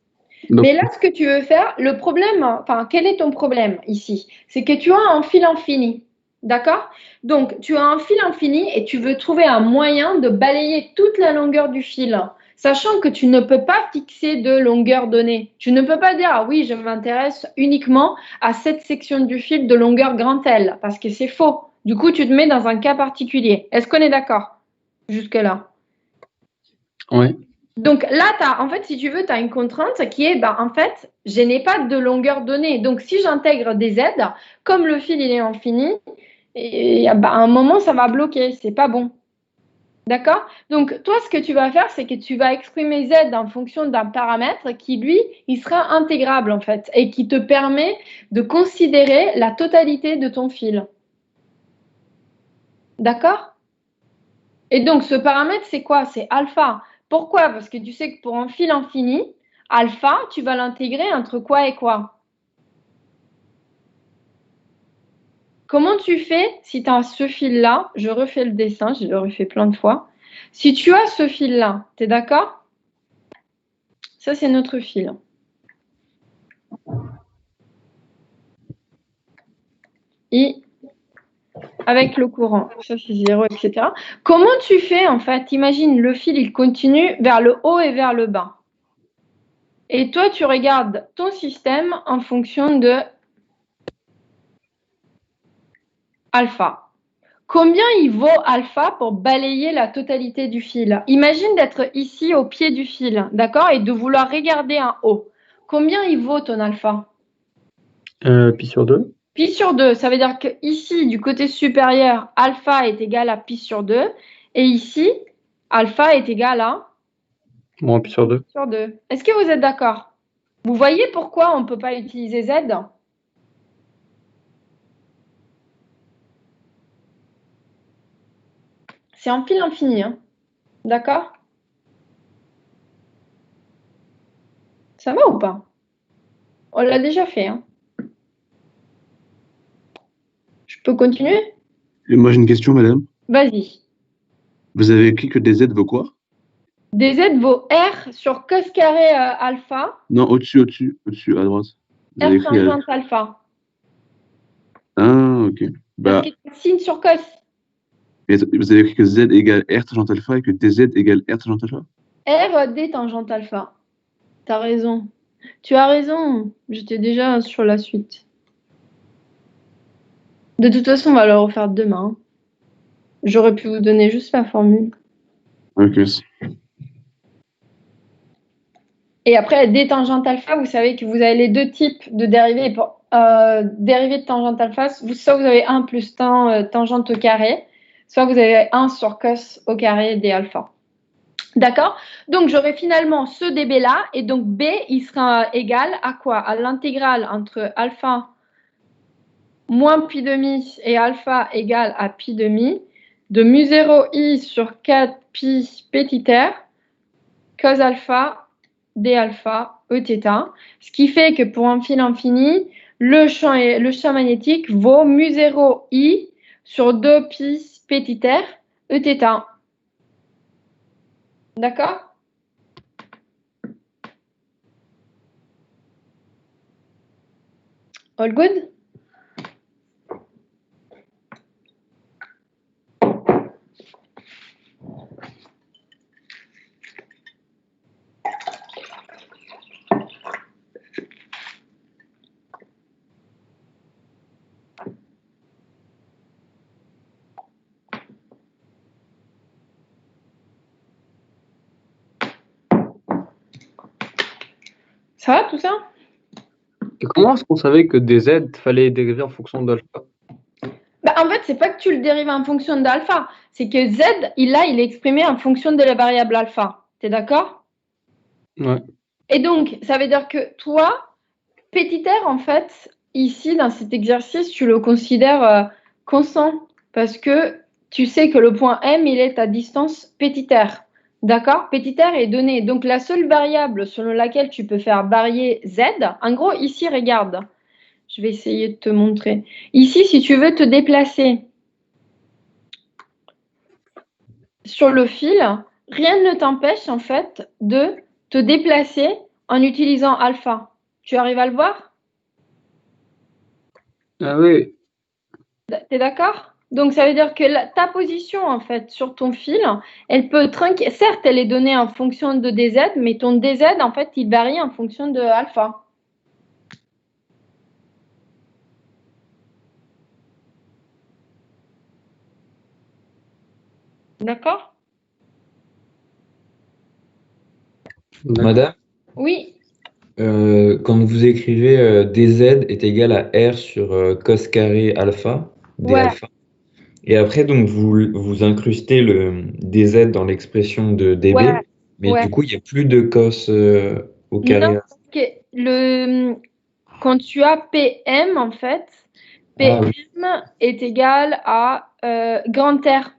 Donc, Mais là, ce que tu veux faire, le problème, enfin, quel est ton problème ici? C'est que tu as un fil infini, d'accord? Donc, tu as un fil infini et tu veux trouver un moyen de balayer toute la longueur du fil, sachant que tu ne peux pas fixer de longueur donnée. Tu ne peux pas dire, ah oui, je m'intéresse uniquement à cette section du fil de longueur grand L, parce que c'est faux. Du coup, tu te mets dans un cas particulier. Est-ce qu'on est d'accord jusque-là? oui. Donc là, en fait, si tu veux, tu as une contrainte qui est, en fait, je n'ai pas de longueur donnée. Donc, si j'intègre des Z, comme le fil il est infini, et, à un moment, ça va bloquer. C'est pas bon. D'accord? Donc, toi, ce que tu vas faire, c'est que tu vas exprimer Z en fonction d'un paramètre qui, lui, il sera intégrable, en fait, et qui te permet de considérer la totalité de ton fil. D'accord? Et donc, ce paramètre, c'est quoi? C'est alpha. Pourquoi? Parce que tu sais que pour un fil infini, alpha, tu vas l'intégrer entre quoi et quoi? Comment tu fais si tu as ce fil-là? Je refais le dessin, je le refais plein de fois. Si tu as ce fil-là, tu es d'accord? Ça, c'est notre fil. I avec le courant, ça c'est 0, etc. Comment tu fais en fait? Imagine le fil, il continue vers le haut et vers le bas. Et toi, tu regardes ton système en fonction de alpha. Combien il vaut alpha pour balayer la totalité du fil? Imagine d'être ici au pied du fil, d'accord? Et de vouloir regarder en haut. Combien il vaut ton alpha? Pi sur 2. Pi sur 2, ça veut dire que ici, du côté supérieur, alpha est égal à pi sur 2. Et ici, alpha est égal à Moins pi sur 2. sur 2. Est-ce que vous êtes d'accord? Vous voyez pourquoi on ne peut pas utiliser Z? C'est en fil infini, hein. D'accord? Ça va ou pas? On l'a déjà fait, hein. Je peux continuer? Et moi, j'ai une question, madame. Vas-y. Vous avez écrit que DZ vaut quoi? DZ vaut R sur cos carré alpha, Non, au-dessus, à droite. Vous avez R écrit. tangente alpha. Ah, ok. Bah, Parce qu'il y a un signe sur cos. et vous avez écrit que Z égale R tangente alpha et que DZ égale R tangente alpha? R D tangente alpha. T'as raison. Tu as raison. J'étais déjà sur la suite. De toute façon, on va le refaire demain. J'aurais pu vous donner juste la formule. Ok. Et après, D tangente alpha, vous savez que vous avez les deux types de dérivés. Pour dérivée de tangente alpha, soit vous avez 1 plus tangente au carré, soit vous avez 1 sur cos au carré d alpha. D'accord? Donc, j'aurai finalement ce dB là, et donc B, il sera égal à quoi? À l'intégrale entre alpha moins pi demi et alpha égale à pi demi de mu 0 i sur 4 pi petit r cos alpha d alpha e θ, ce qui fait que pour un fil infini, le champ magnétique vaut mu 0 i sur 2 pi petit r e θ. D'accord? All good? Ça va tout ça? Et comment est-ce qu'on savait que des Z fallait dériver en fonction d'alpha? Bah, en fait, c'est pas que tu le dérives en fonction d'alpha, c'est que Z, il est exprimé en fonction de la variable alpha. T'es d'accord? Ouais. Et donc, ça veut dire que toi, petit r, en fait, ici, dans cet exercice, tu le considères constant parce que tu sais que le point M, il est à distance petit r. D'accord? Petit r est donné. Donc, la seule variable selon laquelle tu peux faire varier Z, en gros, ici, regarde. Je vais essayer de te montrer. Ici, si tu veux te déplacer sur le fil, rien ne t'empêche, en fait, de te déplacer en utilisant alpha. Tu arrives à le voir? Ah oui. T'es d'accord? Donc, ça veut dire que ta position, en fait, sur ton fil, elle peut trinquer. Certes, elle est donnée en fonction de dz, mais ton dz, en fait, il varie en fonction de alpha. D'accord? Madame, Oui. quand vous écrivez dz est égal à r sur cos carré alpha, d Ouais. alpha, et après donc vous incrustez le dz dans l'expression de dB, Ouais. mais Ouais. du coup il n'y a plus de cos au carré. Non, parce que quand tu as PM, en fait, Ah PM oui. est égal à grand R.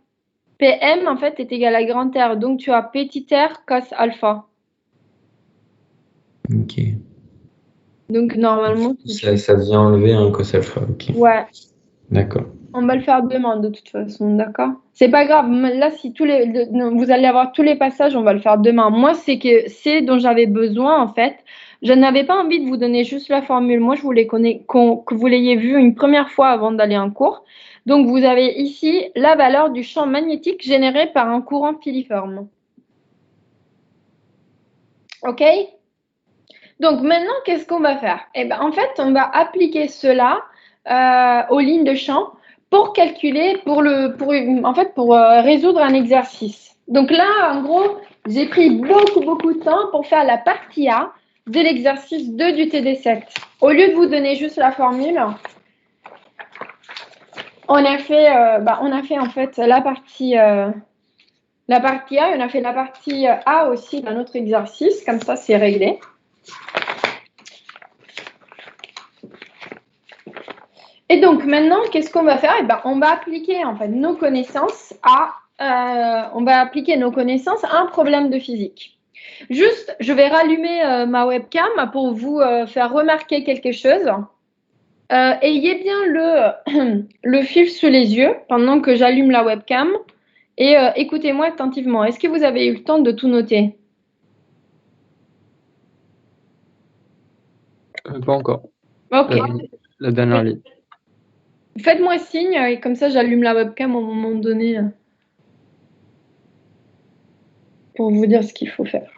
PM, en fait, est égal à grand R. Donc, tu as petit r cos alpha. Ok. Donc, normalement, Ça vient enlever un cos alpha. Ok. ouais. D'accord. On va le faire demain, de toute façon, d'accord? C'est pas grave. Là, si vous allez avoir tous les passages, on va le faire demain. Moi, c'est dont j'avais besoin, en fait. Je n'avais pas envie de vous donner juste la formule. Moi, je voulais que vous l'ayez vu une première fois avant d'aller en cours. Donc, vous avez ici la valeur du champ magnétique généré par un courant filiforme. OK? Donc, maintenant, qu'est-ce qu'on va faire? Eh ben, en fait, on va appliquer cela aux lignes de champ pour calculer, pour résoudre un exercice. Donc là, en gros, j'ai pris beaucoup de temps pour faire la partie A de l'exercice 2 du TD7. Au lieu de vous donner juste la formule, on a fait en fait la partie A, et on a fait la partie A aussi d'un autre exercice, comme ça c'est réglé. Et donc maintenant, qu'est-ce qu'on va faire? Eh ben, on va appliquer en fait nos connaissances à un problème de physique. Juste, je vais rallumer ma webcam pour vous faire remarquer quelque chose. Ayez bien le fil sous les yeux pendant que j'allume la webcam et écoutez-moi attentivement. Est-ce que vous avez eu le temps de tout noter? Pas encore. Ok. La dernière ligne. Faites-moi signe et comme ça j'allume la webcam au moment donné pour vous dire ce qu'il faut faire.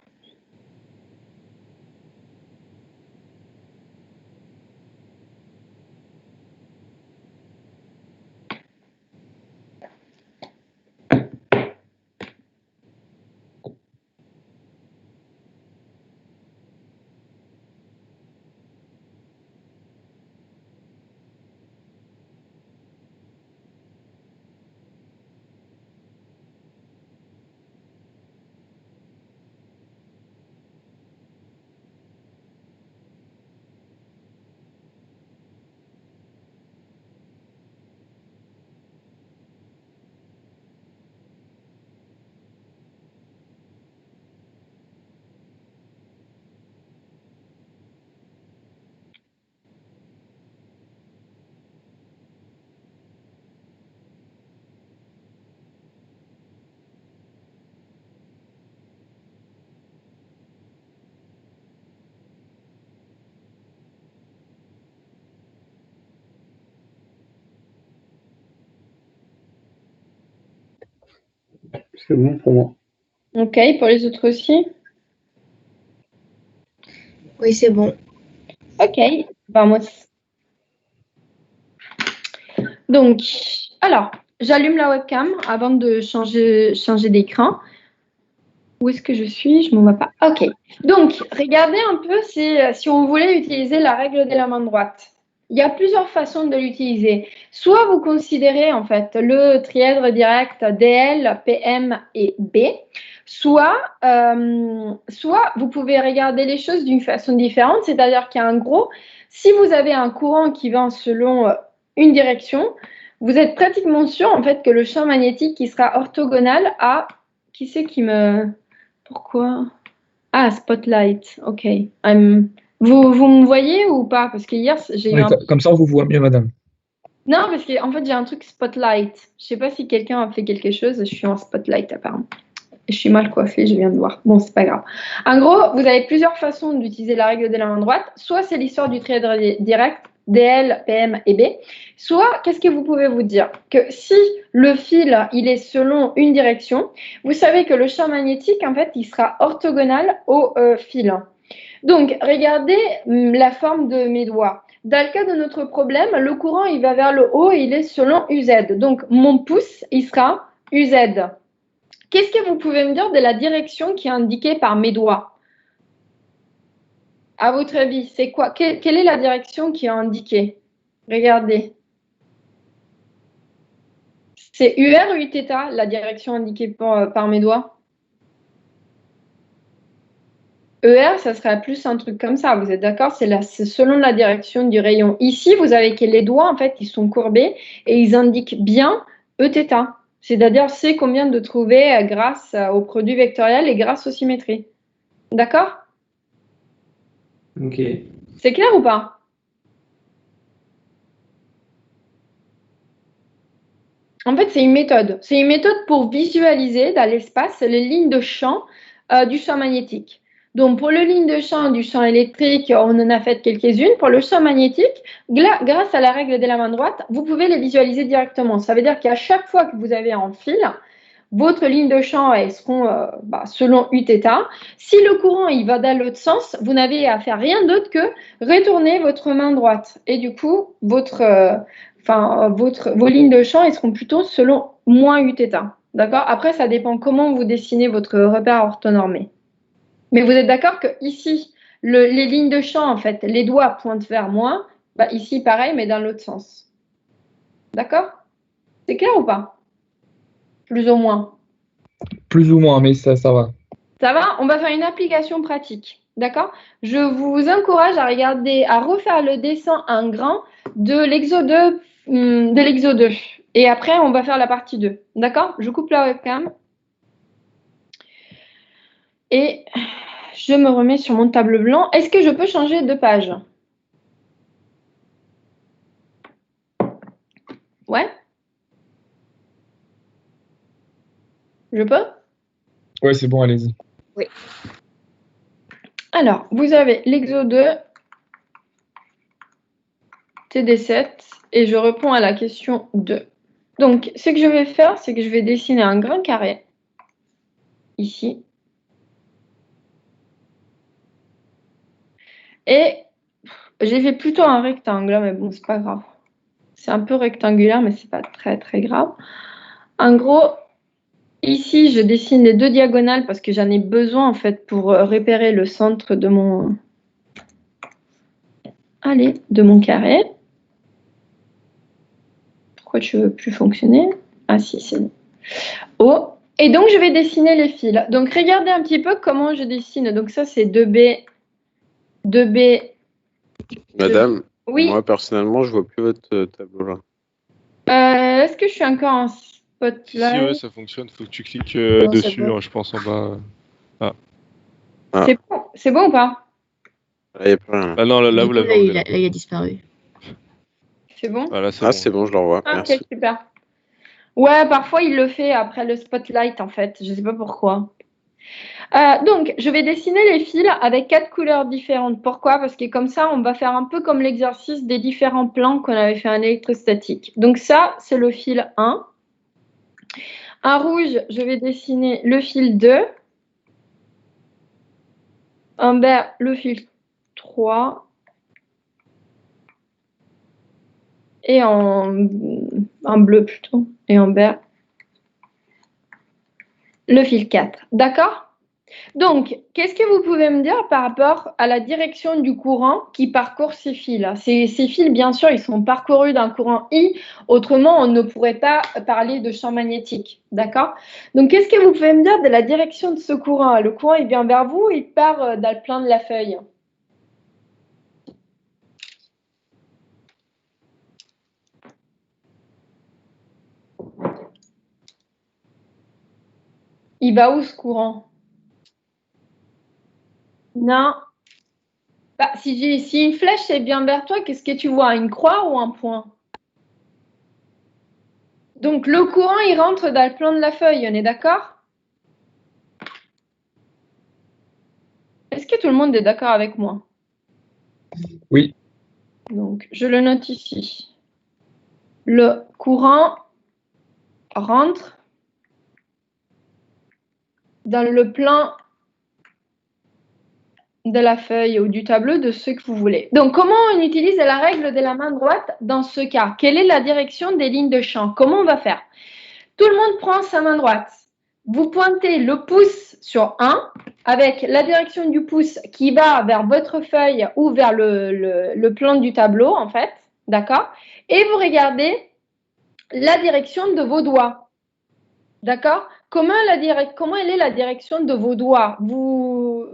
C'est bon pour moi. Ok, pour les autres aussi? Oui, c'est bon. Ok, vamos. Donc, alors, j'allume la webcam avant de changer d'écran. Où est-ce que je suis? Je ne m'en vais pas. Ok. Donc, regardez un peu si on voulait utiliser la règle de la main droite. Il y a plusieurs façons de l'utiliser. Soit vous considérez en fait le trièdre direct DL, PM et B, soit vous pouvez regarder les choses d'une façon différente, c'est-à-dire qu'en gros, si vous avez un courant qui va selon une direction, vous êtes pratiquement sûr en fait que le champ magnétique qui sera orthogonal à... Qui c'est qui me... Pourquoi? Ah, Spotlight, ok. Vous me voyez ou pas? Parce que hier, j'ai eu Oui, un... comme ça, on vous voit mieux, madame. Non, parce qu'en fait, j'ai un truc Spotlight. Je sais pas si quelqu'un a fait quelque chose. Je suis en Spotlight, apparemment. Je suis mal coiffée, je viens de voir. Bon, c'est pas grave. En gros, vous avez plusieurs façons d'utiliser la règle de la main droite. Soit c'est l'histoire du trièdre direct, DL, PM et B. Soit, qu'est-ce que vous pouvez vous dire? Que si le fil, il est selon une direction, vous savez que le champ magnétique, en fait, il sera orthogonal au fil. Donc, regardez la forme de mes doigts. Dans le cas de notre problème, le courant, il va vers le haut et il est selon UZ. Donc, mon pouce, il sera UZ. Qu'est-ce que vous pouvez me dire de la direction qui est indiquée par mes doigts? À votre avis, c'est quoi? Quelle est la direction qui est indiquée? Regardez. C'est UR ou Uθ, la direction indiquée par mes doigts? ER, ça serait plus un truc comme ça, vous êtes d'accord? C'est selon la direction du rayon. Ici, vous avez que les doigts, en fait, ils sont courbés et ils indiquent bien Eθ. C'est-à-dire, c'est combien de trouver grâce au produit vectoriel et grâce aux symétries. D'accord? Ok. C'est clair ou pas? En fait, c'est une méthode. C'est une méthode pour visualiser dans l'espace les lignes de champ du champ magnétique. Donc, pour les lignes de champ du champ électrique, on en a fait quelques-unes. Pour le champ magnétique, grâce à la règle de la main droite, vous pouvez les visualiser directement. Ça veut dire qu'à chaque fois que vous avez un fil, votre ligne de champ, elles seront selon Uθ. Si le courant il va dans l'autre sens, vous n'avez à faire rien d'autre que retourner votre main droite. Et du coup, vos lignes de champ elles seront plutôt selon moins Uθ. D'accord? Après, ça dépend comment vous dessinez votre repère orthonormé. Mais vous êtes d'accord que ici, les lignes de champ, en fait, les doigts pointent vers moins. Ici, pareil, mais dans l'autre sens. D'accord? C'est clair ou pas? Plus ou moins. Plus ou moins, mais ça va. Ça va? On va faire une application pratique. D'accord? Je vous encourage à regarder, à refaire le dessin en grand de l'exo 2. Et après, on va faire la partie 2. D'accord? Je coupe la webcam. Et je me remets sur mon tableau blanc. Est-ce que je peux changer de page? Ouais? Je peux? Ouais, c'est bon, allez-y. Oui. Alors, vous avez l'exo 2, TD7, et je réponds à la question 2. Donc, ce que je vais faire, c'est que je vais dessiner un grand carré, ici. Et j'ai fait plutôt un rectangle, mais bon, c'est pas grave. C'est un peu rectangulaire, mais c'est pas très, très grave. En gros, ici, je dessine les 2 diagonales parce que j'en ai besoin, en fait, pour repérer le centre de mon... Allez, de mon carré. Pourquoi tu ne veux plus fonctionner? Ah si, c'est bon. Oh, et donc je vais dessiner les fils. Donc regardez un petit peu comment je dessine. Donc ça c'est 2B, 2B. Madame, Oui. moi personnellement, je vois plus votre tableau là. Est-ce que je suis encore en Si, spotlight? ouais, ça fonctionne. Faut que tu cliques Non, c'est dessus, bon. je pense en bas. C'est bon ou pas? Là, y a plus rien. Ah non, là, Du vous coup, l'avez là, enlevé. Là. il a disparu. C'est bon? Ah, là, c'est Ah, bon. c'est bon, je le revois. Ah, Merci. ok, super. Ouais, parfois il le fait après le spotlight en fait. Je ne sais pas pourquoi. Donc, je vais dessiner les fils avec 4 couleurs différentes. Pourquoi? Parce que comme ça, on va faire un peu comme l'exercice des différents plans qu'on avait fait en électrostatique. Donc ça, c'est le fil 1. En rouge, je vais dessiner le fil 2. En vert, le fil 3. Et en bleu plutôt. Et en vert, le fil 4. D'accord? Donc, qu'est-ce que vous pouvez me dire par rapport à la direction du courant qui parcourt ces fils? Ces fils, bien sûr, ils sont parcourus d'un courant I. Autrement, on ne pourrait pas parler de champ magnétique. D'accord? Donc, qu'est-ce que vous pouvez me dire de la direction de ce courant? Le courant, il vient vers vous, il part dans le plan de la feuille. Il va où ce courant? Non. Bah, si une flèche est bien vers toi, qu'est-ce que tu vois? Une croix ou un point? Donc, le courant, il rentre dans le plan de la feuille, on est d'accord? Est-ce que tout le monde est d'accord avec moi? Oui. Donc, je le note ici. Le courant rentre dans le plan de la feuille ou du tableau de ce que vous voulez. Donc, comment on utilise la règle de la main droite dans ce cas? Quelle est la direction des lignes de champ? Comment on va faire? Tout le monde prend sa main droite. Vous pointez le pouce sur 1 avec la direction du pouce qui va vers votre feuille ou vers le plan du tableau, en fait. D'accord? Et vous regardez la direction de vos doigts. D'accord? Comment elle est la direction de vos doigts?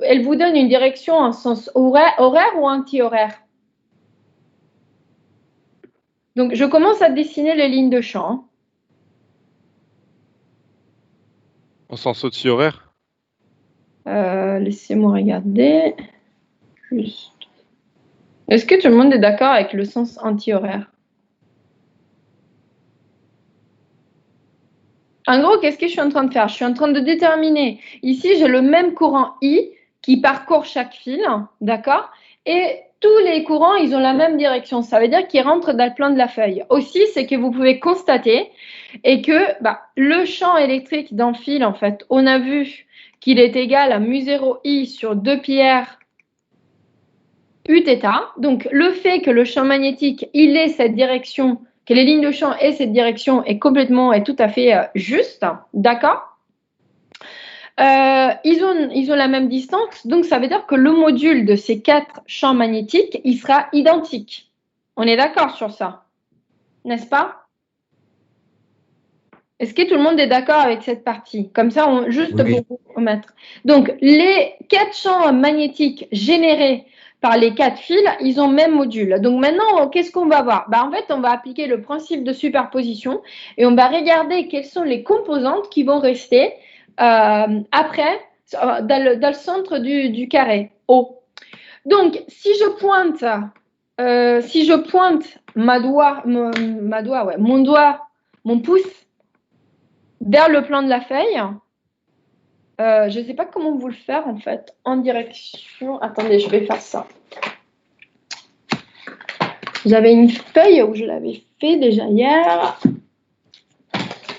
Elle vous donne une direction en sens horaire ou anti-horaire? Donc, je commence à dessiner les lignes de champ. En sens anti-horaire? Laissez-moi regarder. Juste. Est-ce que tout le monde est d'accord avec le sens anti-horaire? En gros, qu'est-ce que je suis en train de faire? Je suis en train de déterminer. Ici, j'ai le même courant I qui parcourt chaque fil, d'accord? Et tous les courants, ils ont la même direction. Ça veut dire qu'ils rentrent dans le plan de la feuille. Aussi, c'est que vous pouvez constater et que le champ électrique d'un fil, en fait, on a vu qu'il est égal à mu0I sur 2πr Uθ. Donc, le fait que le champ magnétique, il ait cette direction, que les lignes de champ aient cette direction est tout à fait juste. D'accord? Ils ont la même distance, donc ça veut dire que le module de ces 4 champs magnétiques, il sera identique. On est d'accord sur ça, n'est-ce pas? Est-ce que tout le monde est d'accord avec cette partie? Comme ça, juste Oui. pour vous remettre. Donc, les 4 champs magnétiques générés par les 4 fils, ils ont le même module. Donc maintenant, qu'est-ce qu'on va voir? En fait, on va appliquer le principe de superposition et on va regarder quelles sont les composantes qui vont rester après dans le centre du carré O. Donc, si je pointe mon pouce vers le plan de la feuille, je ne sais pas comment vous le faire en fait, en direction. Attendez, je vais faire ça. J'avais une feuille où je l'avais fait déjà hier,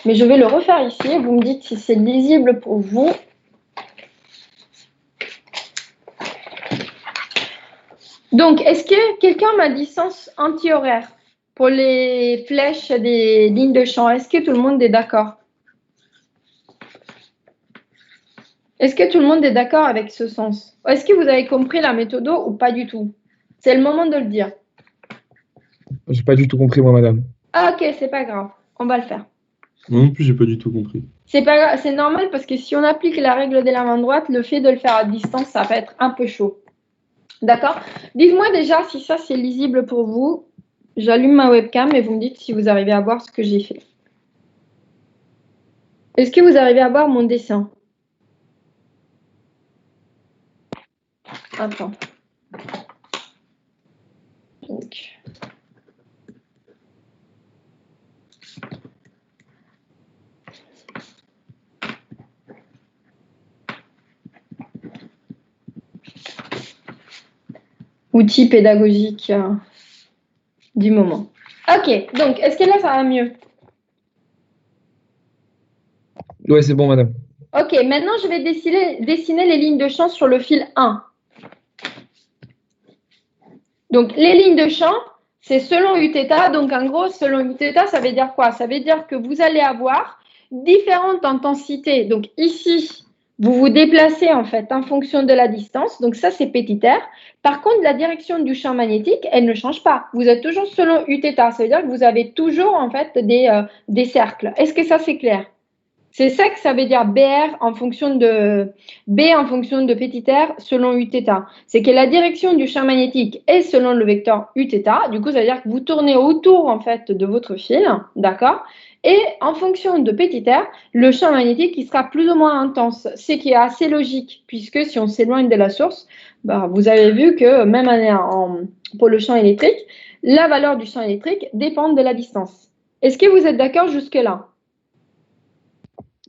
mais je vais le refaire ici. Vous me dites si c'est lisible pour vous. Donc, est-ce que quelqu'un m'a dit sens anti-horaire pour les flèches des lignes de champ? Est-ce que tout le monde est d'accord? Est-ce que tout le monde est d'accord avec ce sens? Est-ce que vous avez compris la méthode ou pas du tout? C'est le moment de le dire. J'ai pas du tout compris, moi, madame. Ah, ok, c'est pas grave. On va le faire. Moi non plus, j'ai pas du tout compris. C'est pas grave, c'est normal parce que si on applique la règle de la main droite, le fait de le faire à distance, ça va être un peu chaud. D'accord? Dites-moi déjà si ça c'est lisible pour vous. J'allume ma webcam et vous me dites si vous arrivez à voir ce que j'ai fait. Est-ce que vous arrivez à voir mon dessin? Attends. Donc. Outil pédagogique du moment. Ok, donc est-ce que là ça va mieux? Ouais, c'est bon, madame. Ok, maintenant je vais dessiner les lignes de champ sur le fil 1. Donc les lignes de champ, c'est selon Uθ. Donc en gros, selon Uθ, ça veut dire quoi? Ça veut dire que vous allez avoir différentes intensités. Donc ici, vous vous déplacez en fait en fonction de la distance. Donc ça, c'est petit r. Par contre, la direction du champ magnétique, elle ne change pas. Vous êtes toujours selon Uθ. Ça veut dire que vous avez toujours en fait des cercles. Est-ce que ça, c'est clair? C'est ça que ça veut dire BR en fonction de petit r selon Uθ. C'est que la direction du champ magnétique est selon le vecteur Uθ. Du coup, ça veut dire que vous tournez autour en fait de votre fil, d'accord? Et en fonction de petit r, le champ magnétique il sera plus ou moins intense. Ce qui est assez logique, puisque si on s'éloigne de la source, vous avez vu que même pour le champ électrique, la valeur du champ électrique dépend de la distance. Est-ce que vous êtes d'accord jusque-là?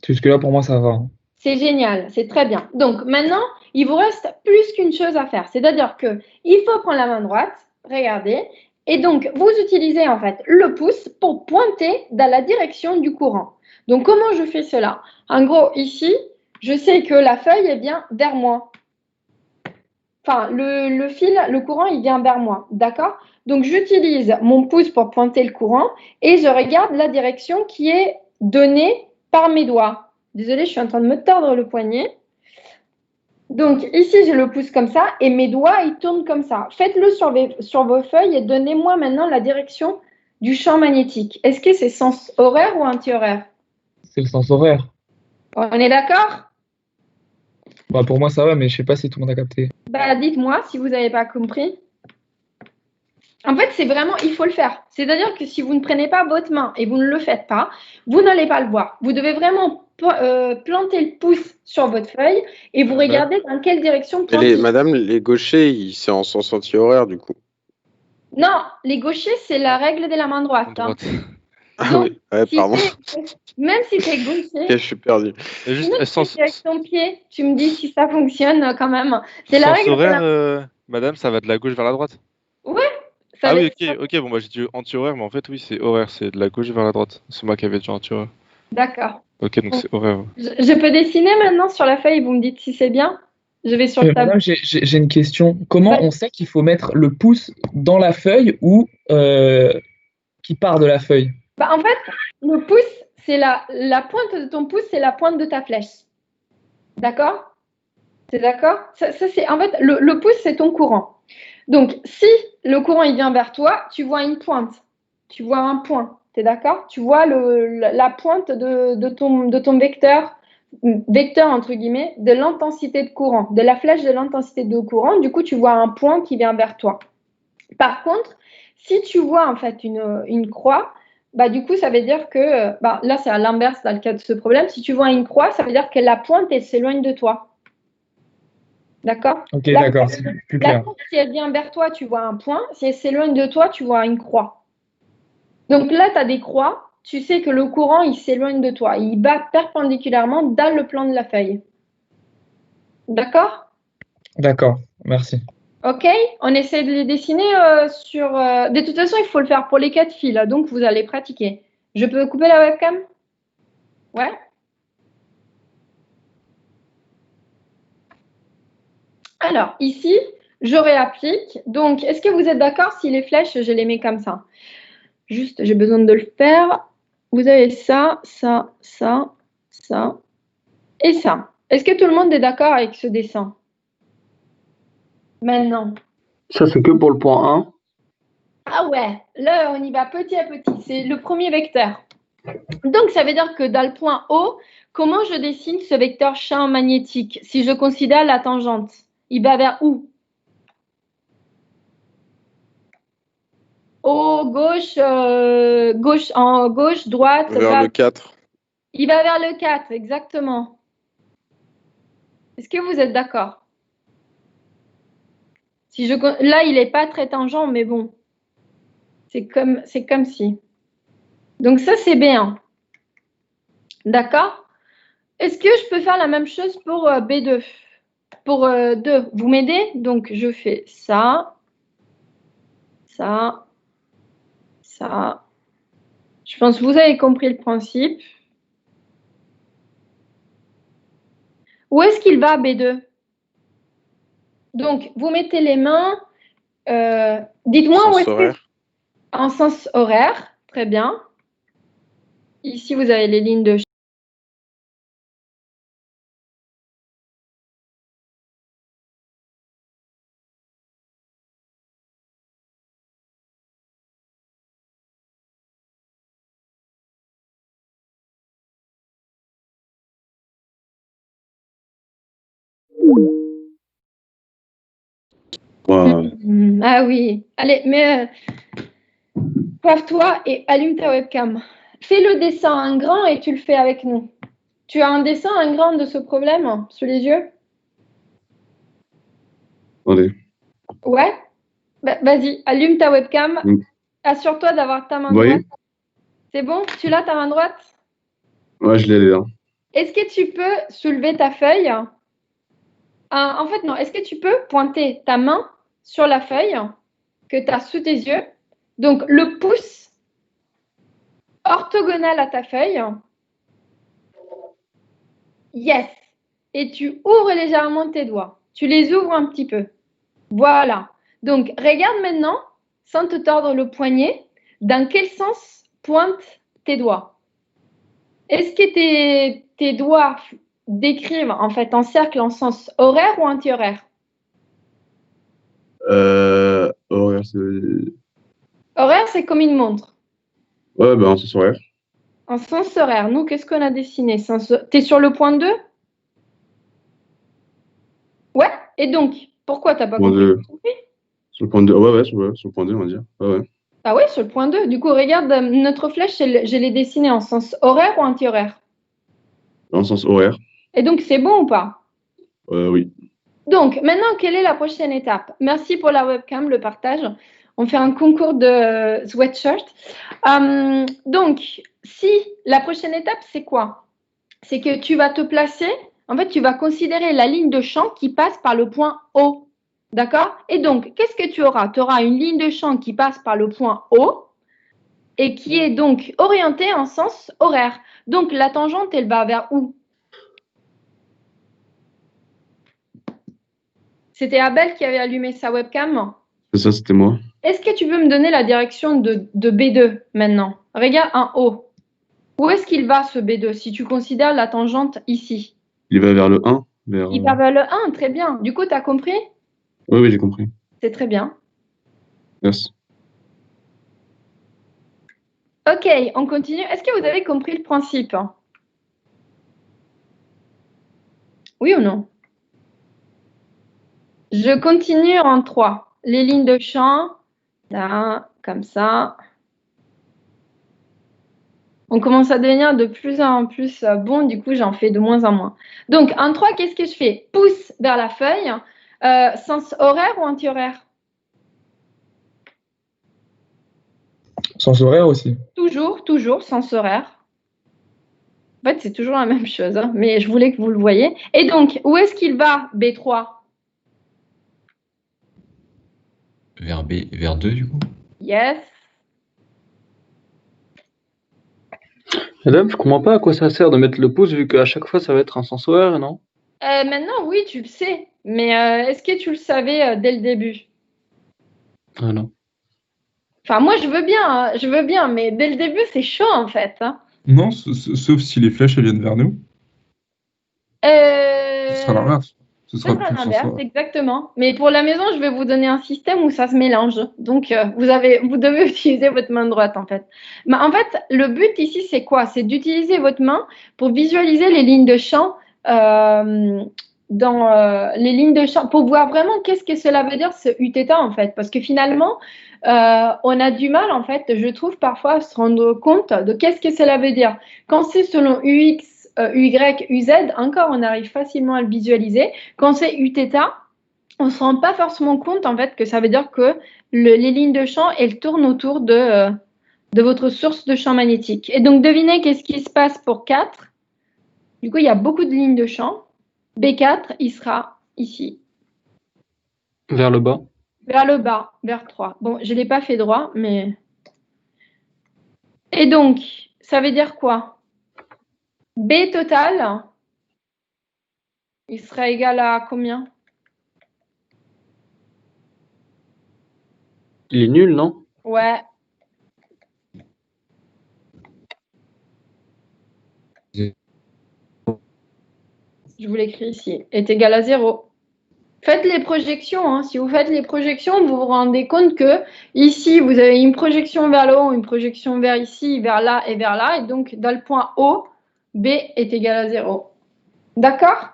Jusque-là, pour moi, ça va. C'est génial, c'est très bien. Donc maintenant, il vous reste plus qu'une chose à faire. C'est-à-dire qu'il faut prendre la main droite, regardez, et donc vous utilisez en fait le pouce pour pointer dans la direction du courant. Donc comment je fais cela? En gros, ici, je sais que la feuille est bien vers moi. Enfin, le fil, le courant, il vient vers moi, d'accord? Donc j'utilise mon pouce pour pointer le courant et je regarde la direction qui est donnée par mes doigts. Désolée, je suis en train de me tordre le poignet. Donc ici, j'ai le pouce comme ça et mes doigts, ils tournent comme ça. Faites-le sur vos feuilles et donnez-moi maintenant la direction du champ magnétique. Est-ce que c'est sens horaire ou anti-horaire? C'est le sens horaire. On est d'accord? Pour moi, ça va, mais je sais pas si tout le monde a capté. Dites-moi si vous n'avez pas compris. En fait, c'est vraiment, il faut le faire. C'est-à-dire que si vous ne prenez pas votre main et vous ne le faites pas, vous n'allez pas le voir. Vous devez vraiment planter le pouce sur votre feuille et vous regardez dans quelle direction pointer. Madame, les gauchers, c'est en sens anti-horaire, du coup. Non, les gauchers, c'est la règle de la main droite. Ah Donc, oui, ouais, pardon. Même si tu es gaucher, Ok, je suis perdu. Juste, sinon, tu es avec ton pied, tu me dis si ça fonctionne quand même. C'est la sens règle horaire, madame, ça va de la gauche vers la droite? Ouais. Ça Ah oui, laisse- ok, bon, j'ai dit anti-horaire, mais en fait, oui, c'est horaire, c'est de la gauche vers la droite. C'est moi qui avais dit anti-horaire. D'accord. Ok, donc c'est horaire. Je peux dessiner maintenant sur la feuille, vous me dites si c'est bien? Je vais sur le tableau. Madame, j'ai une question. Comment on sait qu'il faut mettre le pouce dans la feuille ou qui part de la feuille? En fait, le pouce, c'est la pointe de ton pouce, c'est la pointe de ta flèche. D'accord? C'est d'accord? Ça, c'est, en fait, le pouce, c'est ton courant. Donc, si le courant il vient vers toi, tu vois une pointe. Tu vois un point. Tu es d'accord? Tu vois la pointe de ton vecteur vecteur, entre guillemets, de l'intensité de courant, de la flèche de l'intensité de courant. Du coup, tu vois un point qui vient vers toi. Par contre, si tu vois en fait une croix, bah, du coup, ça veut dire que, là, c'est à l'inverse dans le cas de ce problème. Si tu vois une croix, ça veut dire que la pointe, elle s'éloigne de toi. D'accord? Ok, d'accord, c'est plus La clair. pointe, si elle vient vers toi, tu vois un point. Si elle s'éloigne de toi, tu vois une croix. Donc là, tu as des croix. Tu sais que le courant, il s'éloigne de toi. Il bat perpendiculairement dans le plan de la feuille. D'accord? D'accord, merci. Ok, on essaie de les dessiner sur... De toute façon, il faut le faire pour les 4 fils, donc vous allez pratiquer. Je peux couper la webcam? Ouais. Alors, ici, je réapplique. Donc, est-ce que vous êtes d'accord si les flèches, je les mets comme ça? Juste, j'ai besoin de le faire. Vous avez ça, ça, ça, ça et ça. Est-ce que tout le monde est d'accord avec ce dessin? Maintenant. Ça, c'est que pour le point 1. Ah ouais, là, on y va petit à petit. C'est le premier vecteur. Donc, ça veut dire que dans le point O, comment je dessine ce vecteur champ magnétique si je considère la tangente? Il va vers où? O, gauche, en gauche, droite. Vers le 4. Il va vers le 4, exactement. Est-ce que vous êtes d'accord? Là, il n'est pas très tangent, mais bon. C'est comme si. Donc ça, c'est B1. D'accord? Est-ce que je peux faire la même chose pour B2? Pour 2, vous m'aidez? Donc, je fais ça, ça, ça. Je pense que vous avez compris le principe. Où est-ce qu'il va, B2? Donc, vous mettez les mains. Dites-moi où est-ce que... En sens horaire. Très bien. Ici, vous avez les lignes de... Ah oui. Allez, mais coiffe-toi et allume ta webcam. Fais le dessin en grand et tu le fais avec nous. Tu as un dessin en grand de ce problème sous les yeux? Attendez. Ouais? Vas-y, allume ta webcam. Assure-toi d'avoir ta main droite. C'est bon? Tu l'as, ta main droite? Ouais, je l'ai là. Est-ce que tu peux soulever ta feuille? En fait, non. Est-ce que tu peux pointer ta main sur la feuille que tu as sous tes yeux? Donc, le pouce orthogonal à ta feuille. Yes. Et tu ouvres légèrement tes doigts. Tu les ouvres un petit peu. Voilà. Donc, regarde maintenant, sans te tordre le poignet, dans quel sens pointent tes doigts? Est-ce que tes doigts décrivent en fait un cercle en sens horaire ou anti-horaire? Horaire, c'est... Horaire, c'est comme une montre. Ouais, ben, en sens horaire. En sens horaire, nous, qu'est-ce qu'on a dessiné? T'es sur le point 2? Ouais. Et donc, pourquoi t'as pas compris? Sur le point 2. Ouais, sur le point 2, on va dire. Ouais. Ah ouais, sur le point 2. Du coup, regarde, notre flèche, je l'ai dessinée en sens horaire ou anti-horaire? En sens horaire. Et donc, c'est bon ou pas? Oui. Donc, maintenant, quelle est la prochaine étape? Merci pour la webcam, le partage. On fait un concours de sweatshirt. Donc, si la prochaine étape, c'est quoi? C'est que tu vas te placer, en fait, tu vas considérer la ligne de champ qui passe par le point O. D'accord? Et donc, qu'est-ce que tu auras? Tu auras une ligne de champ qui passe par le point O et qui est donc orientée en sens horaire. Donc, la tangente, elle va vers où? C'était Abel qui avait allumé sa webcam? C'est ça, c'était moi. Est-ce que tu peux me donner la direction de B2 maintenant? Regarde en haut. Où est-ce qu'il va ce B2 si tu considères la tangente ici? Il va vers le 1. Il va vers le 1, très bien. Du coup, tu as compris? Oui, j'ai compris. C'est très bien. Merci. Ok, on continue. Est-ce que vous avez compris le principe? Oui ou non? Je continue en 3. Les lignes de champ, là, comme ça. On commence à devenir de plus en plus bon, du coup, j'en fais de moins en moins. Donc, en 3, qu'est-ce que je fais? Pouce vers la feuille. Sens horaire ou anti-horaire? Sens horaire aussi. Toujours, sens horaire. En fait, c'est toujours la même chose, hein, mais je voulais que vous le voyiez. Et donc, où est-ce qu'il va, B3? Vers B, vers 2 du coup. Yes. Madame, je comprends pas à quoi ça sert de mettre le pouce vu qu'à chaque fois ça va être un sens horaire, non? Maintenant, oui, tu le sais. Mais est-ce que tu le savais dès le début? Ah non. Enfin, moi, je veux bien, mais dès le début, c'est chaud, en fait. Hein. Non, sauf si les flèches elles viennent vers nous. Ce sera l'inverse. Ce sera plus l'inverse, sens horaire. exactement. Mais pour la maison, je vais vous donner un système où ça se mélange. Donc, vous devez utiliser votre main droite, en fait. Mais en fait, le but ici, c'est quoi? C'est d'utiliser votre main pour visualiser les lignes de champ dans les lignes de champ, pour voir vraiment qu'est-ce que cela veut dire, ce Uθ, en fait. Parce que finalement, on a du mal, en fait, je trouve, parfois, à se rendre compte de qu'est-ce que cela veut dire. Quand c'est selon UX, Y, UZ, encore, on arrive facilement à le visualiser. Quand c'est Uθ, on ne se rend pas forcément compte, en fait, que ça veut dire que les lignes de champ, elles tournent autour de votre source de champ magnétique. Et donc, devinez qu'est-ce qui se passe pour 4. Du coup, il y a beaucoup de lignes de champ. B4, il sera ici. Vers le bas. Vers le bas, vers 3. Bon, je ne l'ai pas fait droit, mais... Et donc, ça veut dire quoi? B total, il sera égal à combien? Il est nul, non? Ouais. Je vous l'écris ici. Est égal à 0. Faites les projections. Hein. Si vous faites les projections, vous vous rendez compte que ici, vous avez une projection vers le haut, une projection vers ici, vers là et vers là. Et donc, dans le point O, B est égal à 0. D'accord?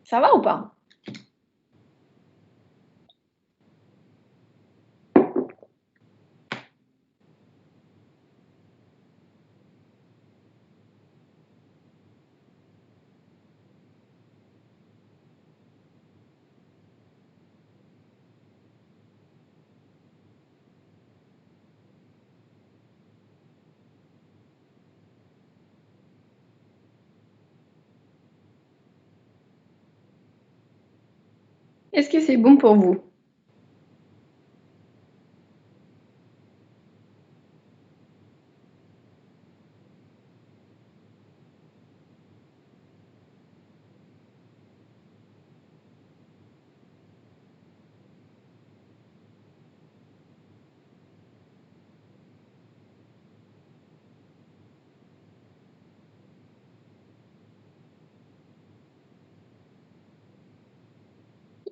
Ça va ou pas? Est-ce que c'est bon pour vous?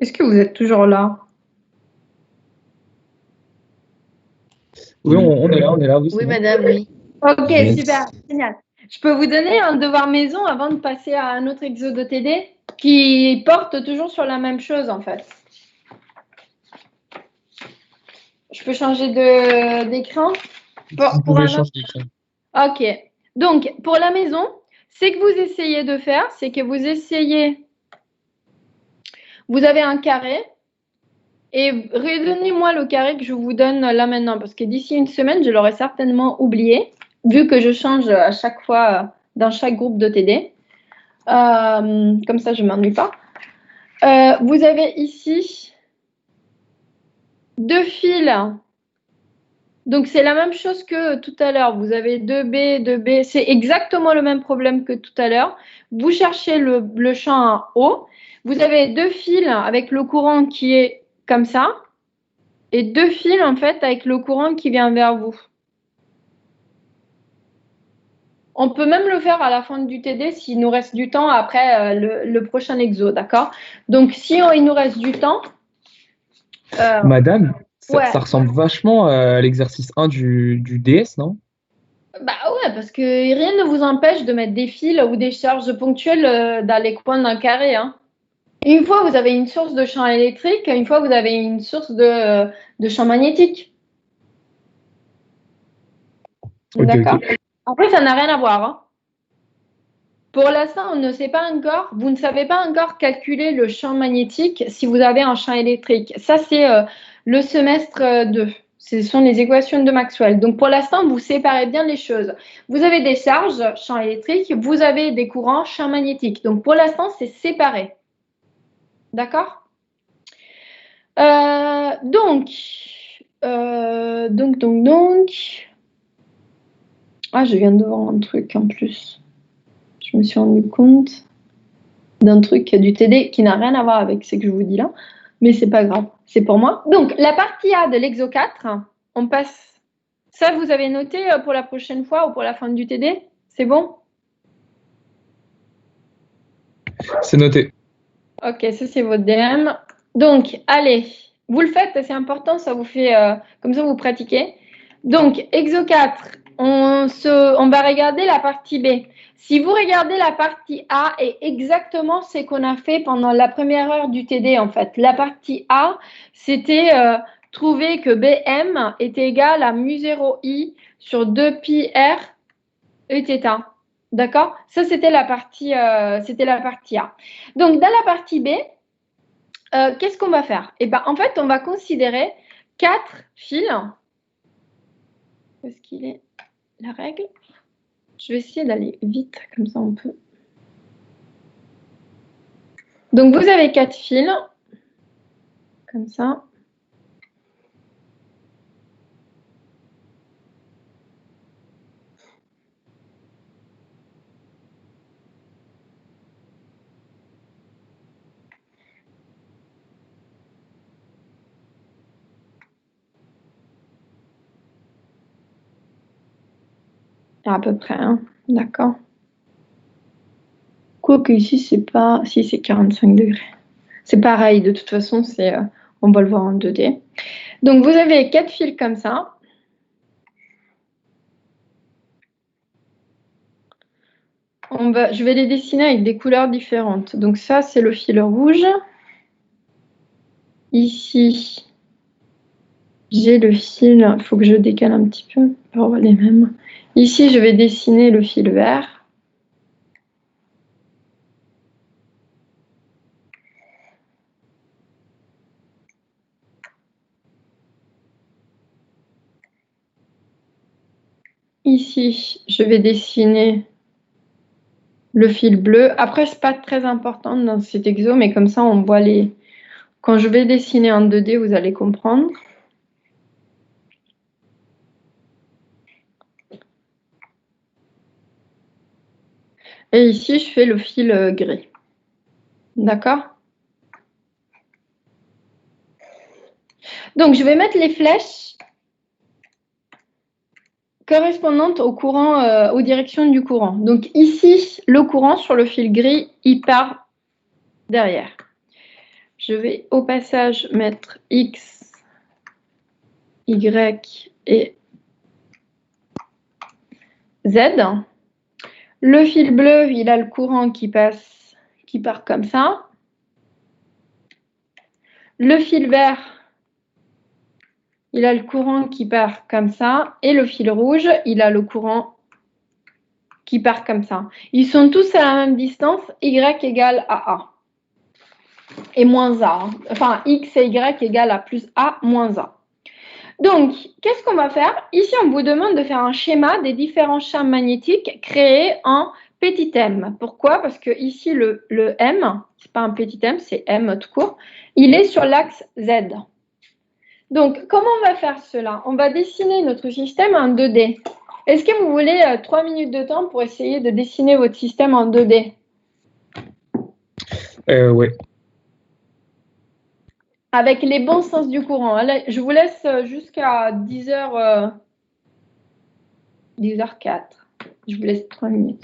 Est-ce que vous êtes toujours là? Oui, on est là. Oui, madame, oui. Ok, Yes. super, génial. Je peux vous donner un devoir maison avant de passer à un autre exo de TD qui porte toujours sur la même chose, en fait. Je peux changer d'écran Vous pouvez changer d'écran. Ok. Donc, pour la maison, c'est que vous essayez de faire, c'est que vous avez un carré et redonnez-moi le carré que je vous donne là maintenant parce que d'ici une semaine, je l'aurai certainement oublié vu que je change à chaque fois dans chaque groupe de TD. Comme ça, je ne m'ennuie pas. Vous avez ici 2 fils. Donc, c'est la même chose que tout à l'heure. Vous avez 2B, 2B. C'est exactement le même problème que tout à l'heure. Vous cherchez le champ à haut. Vous avez 2 fils avec le courant qui est comme ça. Et 2 fils, en fait, avec le courant qui vient vers vous. On peut même le faire à la fin du TD s'il nous reste du temps après le prochain exo, d'accord? Donc, si il nous reste du temps... Madame, Ouais. Ça ressemble vachement à l'exercice 1 du DS, non? Bah ouais, parce que rien ne vous empêche de mettre des fils ou des charges ponctuelles dans les coins d'un carré, hein. Une fois, vous avez une source de champ électrique, une fois, vous avez une source de champ magnétique. Ok, D'accord. ok. Après, ça n'a rien à voir, hein. Pour l'instant, on ne sait pas encore, vous ne savez pas encore calculer le champ magnétique si vous avez un champ électrique. Ça, c'est le semestre 2. Ce sont les équations de Maxwell. Donc, pour l'instant, vous séparez bien les choses. Vous avez des charges, champ électrique, vous avez des courants, champ magnétique. Donc, pour l'instant, c'est séparé. D'accord? Donc. Ah, je viens de voir un truc en plus. Je me suis rendu compte d'un truc du TD qui n'a rien à voir avec ce que je vous dis là, mais c'est pas grave, c'est pour moi. Donc, la partie A de l'exo 4, on passe. Ça, vous avez noté pour la prochaine fois ou pour la fin du TD? C'est bon? C'est noté. Ok, ça c'est votre DM. Donc, allez, vous le faites, c'est important, ça vous fait, comme ça vous pratiquez. Donc, exo 4, on va regarder la partie B. Si vous regardez la partie A, est exactement ce qu'on a fait pendant la première heure du TD en fait. La partie A, c'était trouver que BM était égal à mu0i sur 2πr Eθ. D'accord? Ça, c'était la partie A. Donc, dans la partie B, qu'est-ce qu'on va faire? Eh ben, en fait, on va considérer 4 fils. Où est-ce qu'il est la règle? Je vais essayer d'aller vite, comme ça on peut. Donc, vous avez 4 fils, comme ça. À peu près, hein. D'accord. Quoique ici, c'est pas. Si, c'est 45 degrés. C'est pareil, de toute façon, on va le voir en 2D. Donc, vous avez 4 fils comme ça. Je vais les dessiner avec des couleurs différentes. Donc, ça, c'est le fil rouge. Ici, j'ai le fil. Il faut que je décale un petit peu pour avoir les mêmes. Ici, je vais dessiner le fil vert. Ici, je vais dessiner le fil bleu. Après, ce n'est pas très important dans cet exo, mais comme ça, on voit les. Quand je vais dessiner en 2D, vous allez comprendre. Et ici, je fais le fil gris. D'accord? Donc, je vais mettre les flèches correspondantes au courant, aux directions du courant. Donc, ici, le courant sur le fil gris, il part derrière. Je vais au passage mettre X, Y et Z. Le fil bleu, il a le courant qui part comme ça. Le fil vert, il a le courant qui part comme ça. Et le fil rouge, il a le courant qui part comme ça. Ils sont tous à la même distance, Y égale à A. Et moins A. Enfin, X et Y égale à plus A moins A. Donc, qu'est-ce qu'on va faire? Ici, on vous demande de faire un schéma des différents champs magnétiques créés en petit m. Pourquoi? Parce que ici, le M, c'est pas un petit m, c'est M tout court, il est sur l'axe Z. Donc, comment on va faire cela? On va dessiner notre système en 2D. Est-ce que vous voulez 3 minutes de temps pour essayer de dessiner votre système en 2D? Ouais. Avec les bons sens du courant. Allez, je vous laisse jusqu'à 10h, 10h04. Je vous laisse 3 minutes.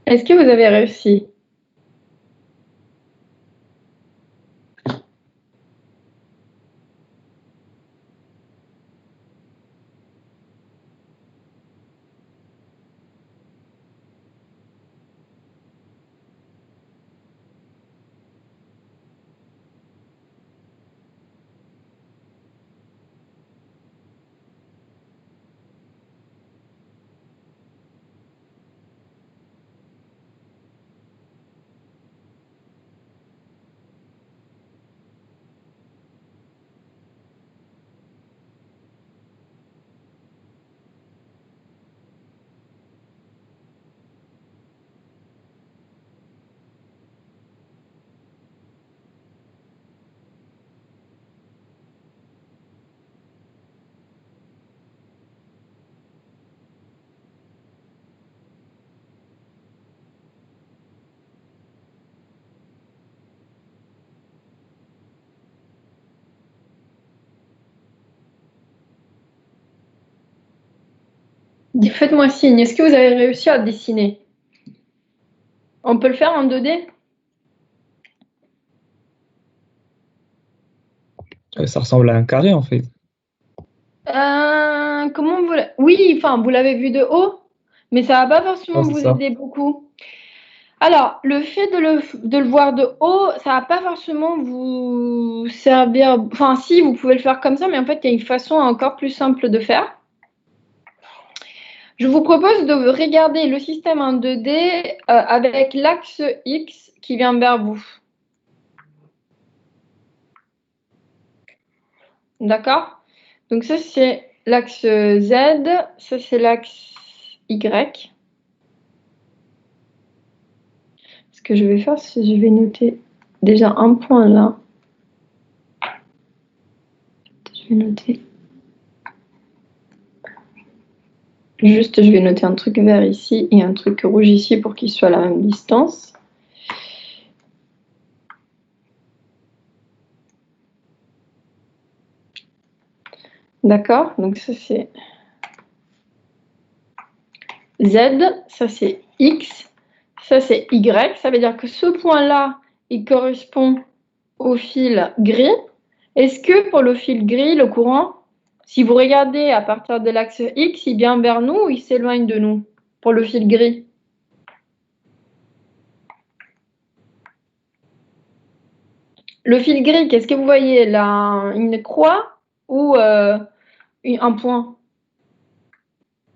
Est-ce que vous avez réussi? Faites-moi signe. Est-ce que vous avez réussi à dessiner? On peut le faire en 2D? Ça ressemble à un carré en fait. Comment vous... Oui, enfin, vous l'avez vu de haut, mais ça va pas forcément Ouais, c'est vous ça. aider beaucoup. Alors, le fait de le voir de haut, ça va pas forcément vous servir. Enfin, si, vous pouvez le faire comme ça, mais en fait, il y a une façon encore plus simple de faire. Je vous propose de regarder le système en 2D avec l'axe X qui vient vers vous. D'accord? Donc ça, c'est l'axe Z, ça, c'est l'axe Y. Ce que je vais faire, c'est que je vais noter déjà un point là. Je vais noter. Juste, je vais noter un truc vert ici et un truc rouge ici pour qu'ils soient à la même distance. D'accord? Donc ça, c'est Z, ça, c'est X, ça, c'est Y. Ça veut dire que ce point-là, il correspond au fil gris. Est-ce que pour le fil gris, le courant, si vous regardez à partir de l'axe X, il vient vers nous ou il s'éloigne de nous pour le fil gris? Le fil gris, qu'est-ce que vous voyez là? Une croix ou un point?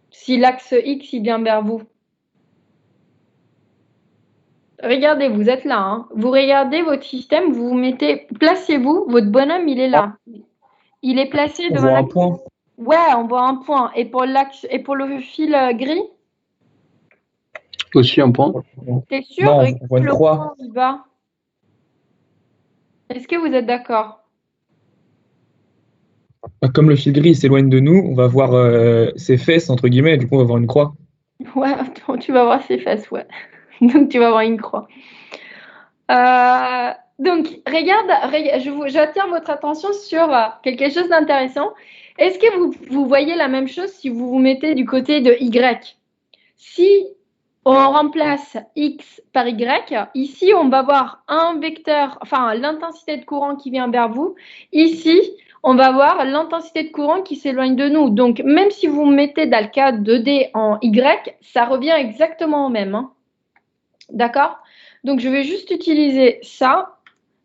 Si l'axe X, il vient vers vous. Regardez, vous êtes là. Hein. Vous regardez votre système, vous vous mettez, placez-vous, votre bonhomme, il est là. Il est placé On devant voit un l'axe. point. Ouais, on voit un point. Et pour l'axe et pour le fil gris, Aussi un point. t'es sûr? Non, Regarde on voit une le croix. point où il va. Est-ce que vous êtes d'accord? Comme le fil gris s'éloigne de nous, on va voir ses fesses, entre guillemets, du coup on va voir une croix. Ouais, tu vas voir ses fesses, ouais. Donc tu vas voir une croix. Donc, j'attire votre attention sur quelque chose d'intéressant. Est-ce que vous voyez la même chose si vous vous mettez du côté de Y? Si on remplace X par Y, ici, on va voir un vecteur, enfin, l'intensité de courant qui vient vers vous. Ici, on va voir l'intensité de courant qui s'éloigne de nous. Donc, même si vous mettez dans le cas 2D en Y, ça revient exactement au même. Hein. D'accord? Donc, je vais juste utiliser ça.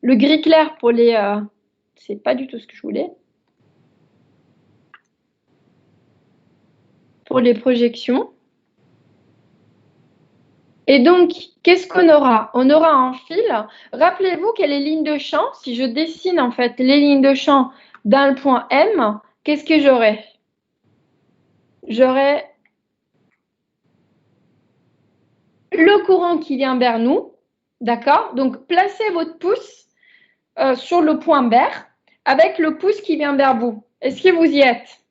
Le gris clair pour les... c'est pas du tout ce que je voulais. Pour les projections. Et donc, qu'est-ce qu'on aura? On aura un fil. Rappelez-vous que les lignes de champ, si je dessine en fait les lignes de champ dans le point M, qu'est-ce que j'aurai? J'aurai le courant qui vient vers nous. D'accord? Donc, placez votre pouce sur le point vert avec le pouce qui vient vers vous. Est-ce que vous y êtes?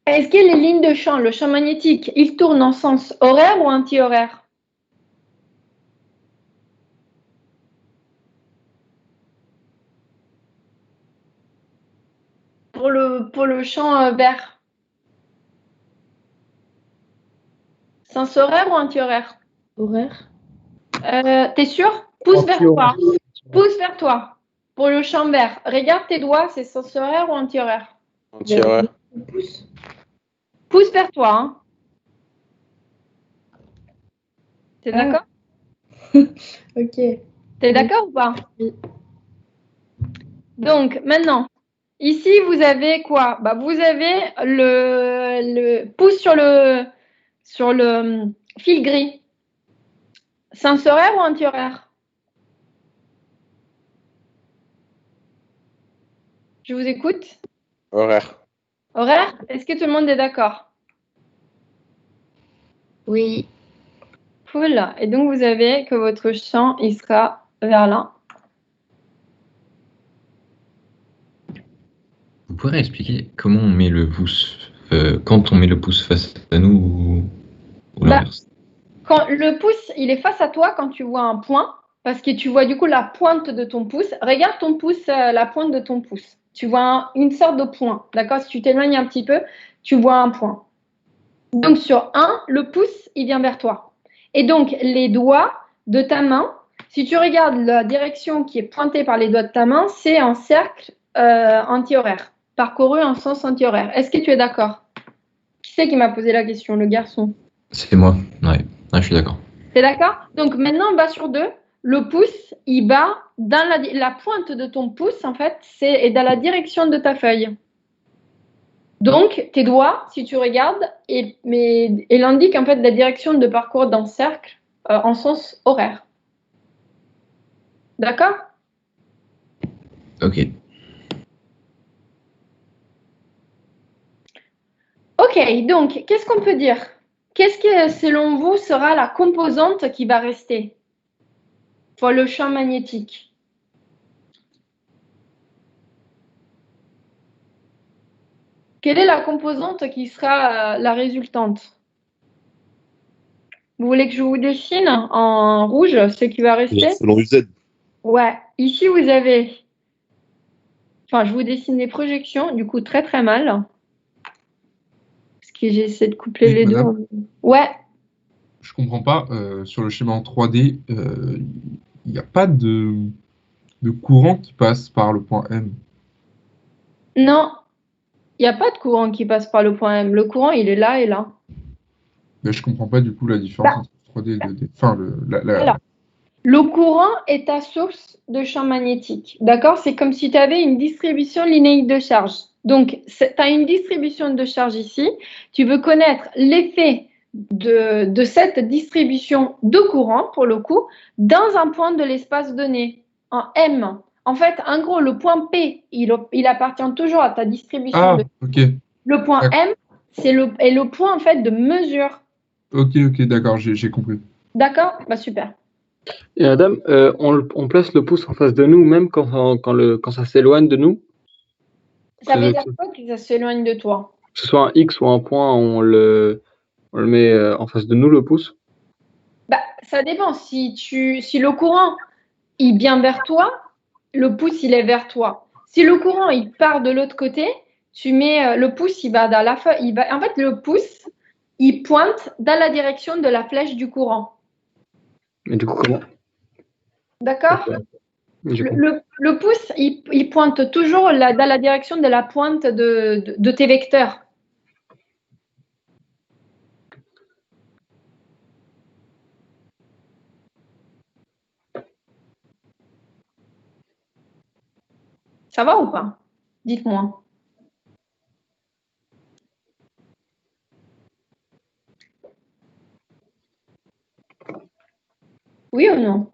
Est-ce que les lignes de champ, le champ magnétique, il tourne en sens horaire ou anti-horaire? Pour le champ vert. Sens horaire ou anti-horaire? Horaire. T'es sûr? Pousse vers toi. Anti-horaire. Pousse vers toi. Pour le champ vert. Regarde tes doigts, c'est sens horaire ou anti-horaire? Anti-horaire. Pouce. Pousse vers toi. Hein. T'es Ah. d'accord? Ok. T'es d'accord ou pas? Oui. Donc, maintenant, ici, vous avez quoi? Bah, vous avez le pouce sur le fil gris. Sens horaire ou anti-horaire? Je vous écoute. Horaire. Horaire? Est-ce que tout le monde est d'accord? Oui. Cool. Et donc, vous avez que votre champ, il sera vers là. Vous pourrez expliquer comment on met le pouce quand on met le pouce face à nous ou l'inverse? Quand le pouce, il est face à toi quand tu vois un point, parce que tu vois du coup la pointe de ton pouce. Regarde ton pouce, la pointe de ton pouce. Tu vois une sorte de point, d'accord? Si tu t'éloignes un petit peu, tu vois un point. Donc sur 1, le pouce, il vient vers toi. Et donc les doigts de ta main, si tu regardes la direction qui est pointée par les doigts de ta main, c'est un cercle anti-horaire, parcouru en sens anti-horaire. Est-ce que tu es d'accord? Qui c'est qui m'a posé la question? Le garçon. C'est moi, ouais. Je suis d'accord. T'es d'accord? Donc maintenant, on va sur 2. Le pouce, il bat dans la pointe de ton pouce, en fait, est dans la direction de ta feuille. Donc, tes doigts, si tu regardes, il indique en fait la direction de parcours d'un cercle en sens horaire. D'accord? Ok. Ok, donc, qu'est-ce qu'on peut dire? Qu'est-ce que, selon vous, sera la composante qui va rester pour le champ magnétique? Quelle est la composante qui sera la résultante? Vous voulez que je vous dessine en rouge ce qui va rester? Selon UZ. Ouais, ici vous avez... Enfin, je vous dessine les projections, du coup très très mal. Parce que j'essaie de coupler Oui, les deux. madame. Ouais, Je comprends pas. Sur le schéma en 3D, il n'y a pas de courant qui passe par le point M. non, il n'y a pas de courant qui passe par le point M. Le courant, il est là et là. Mais je comprends pas du coup la différence entre 3D et 2D. Enfin, Alors, le courant est ta source de champ magnétique. D'accord? C'est comme si tu avais une distribution linéaire de charge. Donc, tu as une distribution de charge ici. Tu veux connaître l'effet de cette distribution de courant, pour le coup, dans un point de l'espace donné, en M. En fait, en gros, le point P, il appartient toujours à ta distribution Ah, de... ok. Le point D'accord. M, c'est le point, en fait, de mesure. Ok, d'accord, j'ai compris. D'accord? Bah, super. Et Adam, on place le pouce en face de nous, même quand ça s'éloigne de nous, Ça veut dire quoi que ça s'éloigne de toi? que ce soit un X ou un point, on le met en face de nous, le pouce. Bah, ça dépend. Si le courant il vient vers toi, le pouce il est vers toi. Si le courant il part de l'autre côté, tu mets le pouce il va dans la feuille. En fait, le pouce il pointe dans la direction de la flèche du courant. Et du coup, comment? D'accord? Le pouce il pointe toujours dans la direction de la pointe de tes vecteurs. Ça va ou pas? Dites-moi. Oui ou non?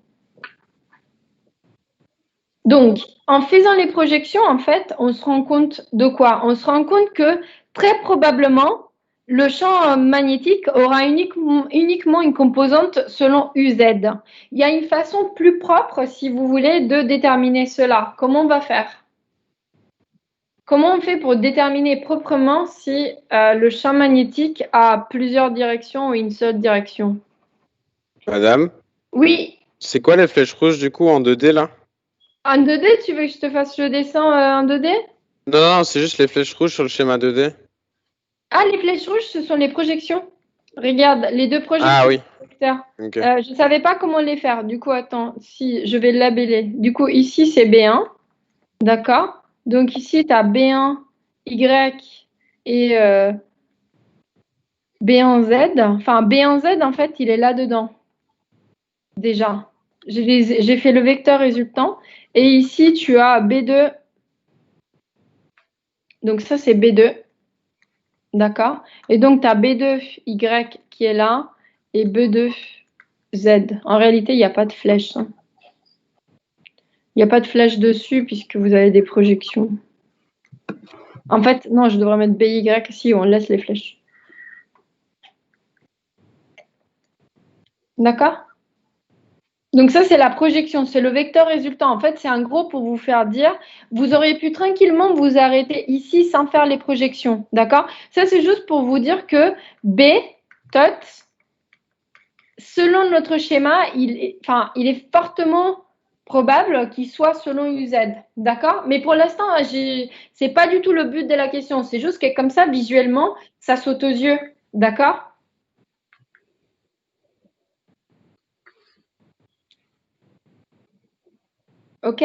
Donc, en faisant les projections, en fait, on se rend compte de quoi? On se rend compte que très probablement, le champ magnétique aura uniquement une composante selon UZ. Il y a une façon plus propre, si vous voulez, de déterminer cela. Comment on va faire? Comment on fait pour déterminer proprement si le champ magnétique a plusieurs directions ou une seule direction? Madame, Oui, c'est quoi les flèches rouges du coup en 2D là? en 2D, tu veux que je te fasse le dessin en 2D? Non, c'est juste les flèches rouges sur le schéma 2D. Ah, les flèches rouges, ce sont les projections. Regarde, les deux projections Ah oui. vecteurs. Ok. Je ne savais pas comment les faire. Du coup, attends, si je vais le labeller. Du coup, ici, c'est B1. D'accord? Donc ici, tu as B1, Y et B1Z. Enfin, B1Z, en fait, il est là-dedans. Déjà. J'ai fait le vecteur résultant. Et ici, tu as B2. Donc ça, c'est B2. D'accord? Et donc, tu as B2Y qui est là et B2Z. En réalité, il n'y a pas de flèche. Hein. Il n'y a pas de flèche dessus puisque vous avez des projections. En fait, non, je devrais mettre BY si on laisse les flèches. D'accord? Donc ça, c'est la projection, c'est le vecteur résultant. En fait, c'est un gros pour vous faire dire, vous auriez pu tranquillement vous arrêter ici sans faire les projections. D'accord? Ça, c'est juste pour vous dire que B, tot, selon notre schéma, il est fortement probable qu'il soit selon UZ. D'accord? Mais pour l'instant, c'est pas du tout le but de la question. C'est juste que comme ça, visuellement, ça saute aux yeux. D'accord? OK?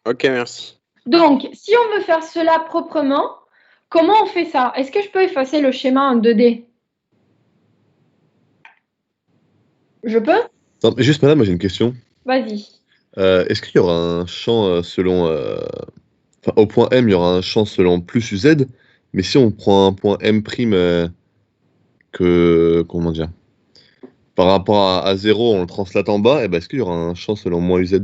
Ok, merci. Donc, si on veut faire cela proprement, comment on fait ça? Est-ce que je peux effacer le schéma en 2D? Je peux? Attends, juste madame, moi j'ai une question. Vas-y. Est-ce qu'il y aura un champ selon... Enfin, au point M, il y aura un champ selon plus UZ, mais si on prend un point M' Comment dire? Par rapport à 0, on le translate en bas, et ben est-ce qu'il y aura un champ selon moins UZ?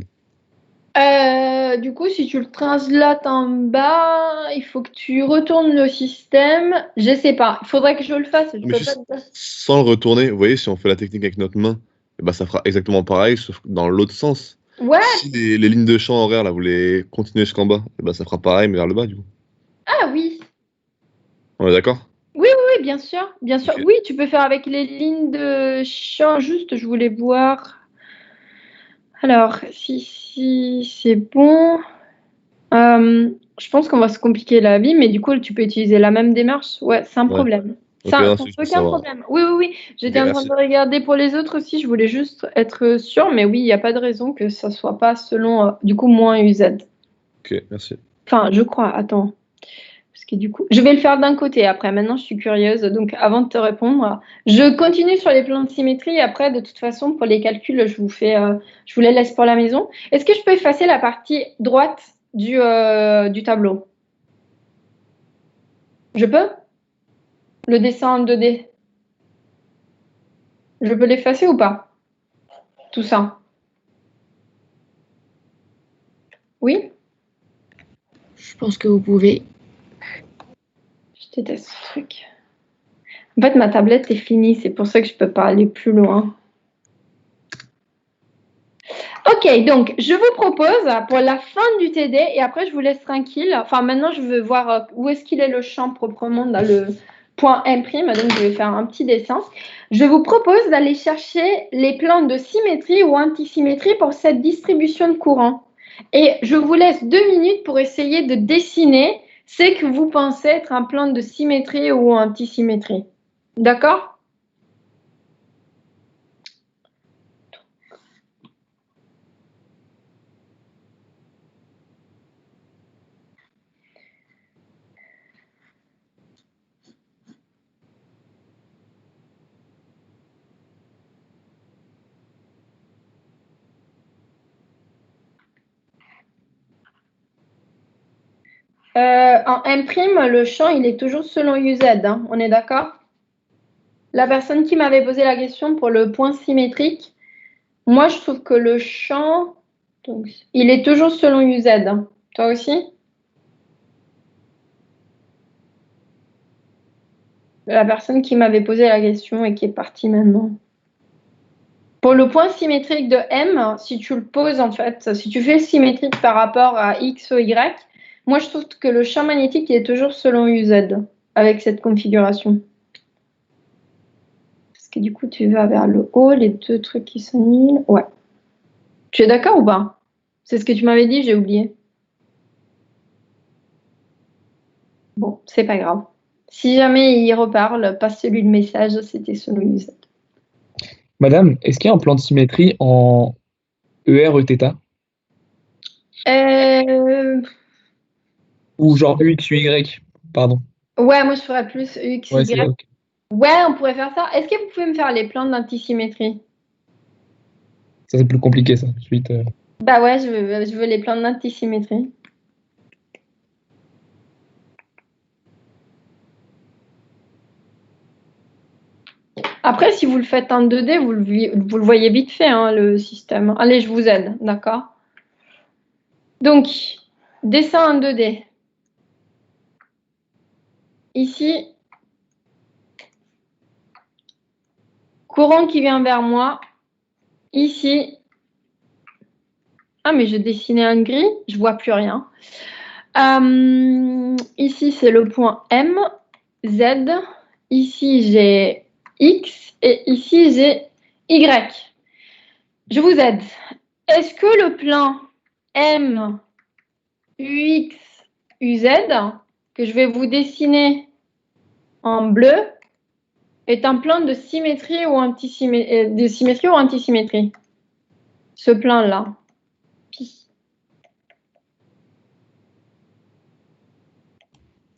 Du coup, si tu le translates en bas, il faut que tu retournes le système. Je sais pas. Il faudrait que je le fasse. Je Mais peux pas juste te dire. sans le retourner, vous voyez, si on fait la technique avec notre main, eh ben, ça fera exactement pareil, sauf que dans l'autre sens. Ouais. Si les lignes de champ horaires, là, vous les continuez jusqu'en bas, eh ben, ça fera pareil, mais vers le bas, du coup. Ah oui. On est d'accord? Oui, oui, oui, bien sûr. Bien sûr. Ok. Oui, tu peux faire avec les lignes de champ. Juste, je voulais voir. Alors, si c'est bon. Je pense qu'on va se compliquer la vie, mais du coup, tu peux utiliser la même démarche. Ouais, sans Ouais. problème. Ok, Sans, non, sans c'est juste pour aucun savoir. problème. Oui, oui, oui. Ok, J'étais en train merci. de regarder pour les autres aussi. Je voulais juste être sûre, mais oui, il n'y a pas de raison que ça soit pas selon, du coup, moins UZ. Ok, merci. Enfin, je crois. Attends. Parce que du coup, je vais le faire d'un côté après. Maintenant, je suis curieuse. Donc, avant de te répondre, je continue sur les plans de symétrie. Après, de toute façon, pour les calculs, je vous les laisse pour la maison. Est-ce que je peux effacer la partie droite du tableau? Je peux? Le dessin en 2D. Je peux l'effacer ou pas? Tout ça. Oui? Je pense que vous pouvez. Je déteste ce truc. En fait, ma tablette est finie. C'est pour ça que je ne peux pas aller plus loin. Ok, donc je vous propose pour la fin du TD, et après je vous laisse tranquille. Enfin, maintenant je veux voir où est-ce qu'il est le champ proprement dans le point M', donc je vais faire un petit dessin. Je vous propose d'aller chercher les plans de symétrie ou antisymétrie pour cette distribution de courant. Et je vous laisse 2 minutes pour essayer de dessiner ce que vous pensez être un plan de symétrie ou antisymétrie. D'accord ? En M', le champ, il est toujours selon UZ, hein, on est d'accord? La personne qui m'avait posé la question pour le point symétrique, moi, je trouve que le champ, donc, il est toujours selon UZ. Hein. Toi aussi? La personne qui m'avait posé la question et qui est partie maintenant. Pour le point symétrique de M, si tu le poses, en fait, si tu fais le symétrique par rapport à X ou Y, moi, je trouve que le champ magnétique est toujours selon UZ avec cette configuration. Parce que du coup, tu vas vers le haut, les deux trucs qui s'annulent. Ouais. Tu es d'accord ou pas? C'est ce que tu m'avais dit, j'ai oublié. Bon, c'est pas grave. Si jamais il reparle, pas celui de message, c'était celui de Z. Madame, est-ce qu'il y a un plan de symétrie en ER, Eθ? Ou genre UX, UY, pardon. Ouais, moi je ferais plus X, Ouais, Y. c'est vrai. Ok. Ouais, on pourrait faire ça. Est-ce que vous pouvez me faire les plans d'antisymétrie? Ça, c'est plus compliqué, ça. Ensuite, Bah ouais, je veux les plans d'antisymétrie. Après, si vous le faites en 2D, vous le voyez vite fait, hein, le système. Allez, je vous aide, d'accord? Donc, dessin en 2D. Ici, courant qui vient vers moi. Ici, ah mais j'ai dessiné un gris, je vois plus rien. Ici, c'est le point M, Z. Ici, j'ai X et ici, j'ai Y. Je vous aide. Est-ce que le plan M, UX, UZ, que je vais vous dessiner en bleu, est un plan de symétrie ou de symétrie ou antisymétrie? Ce plan-là.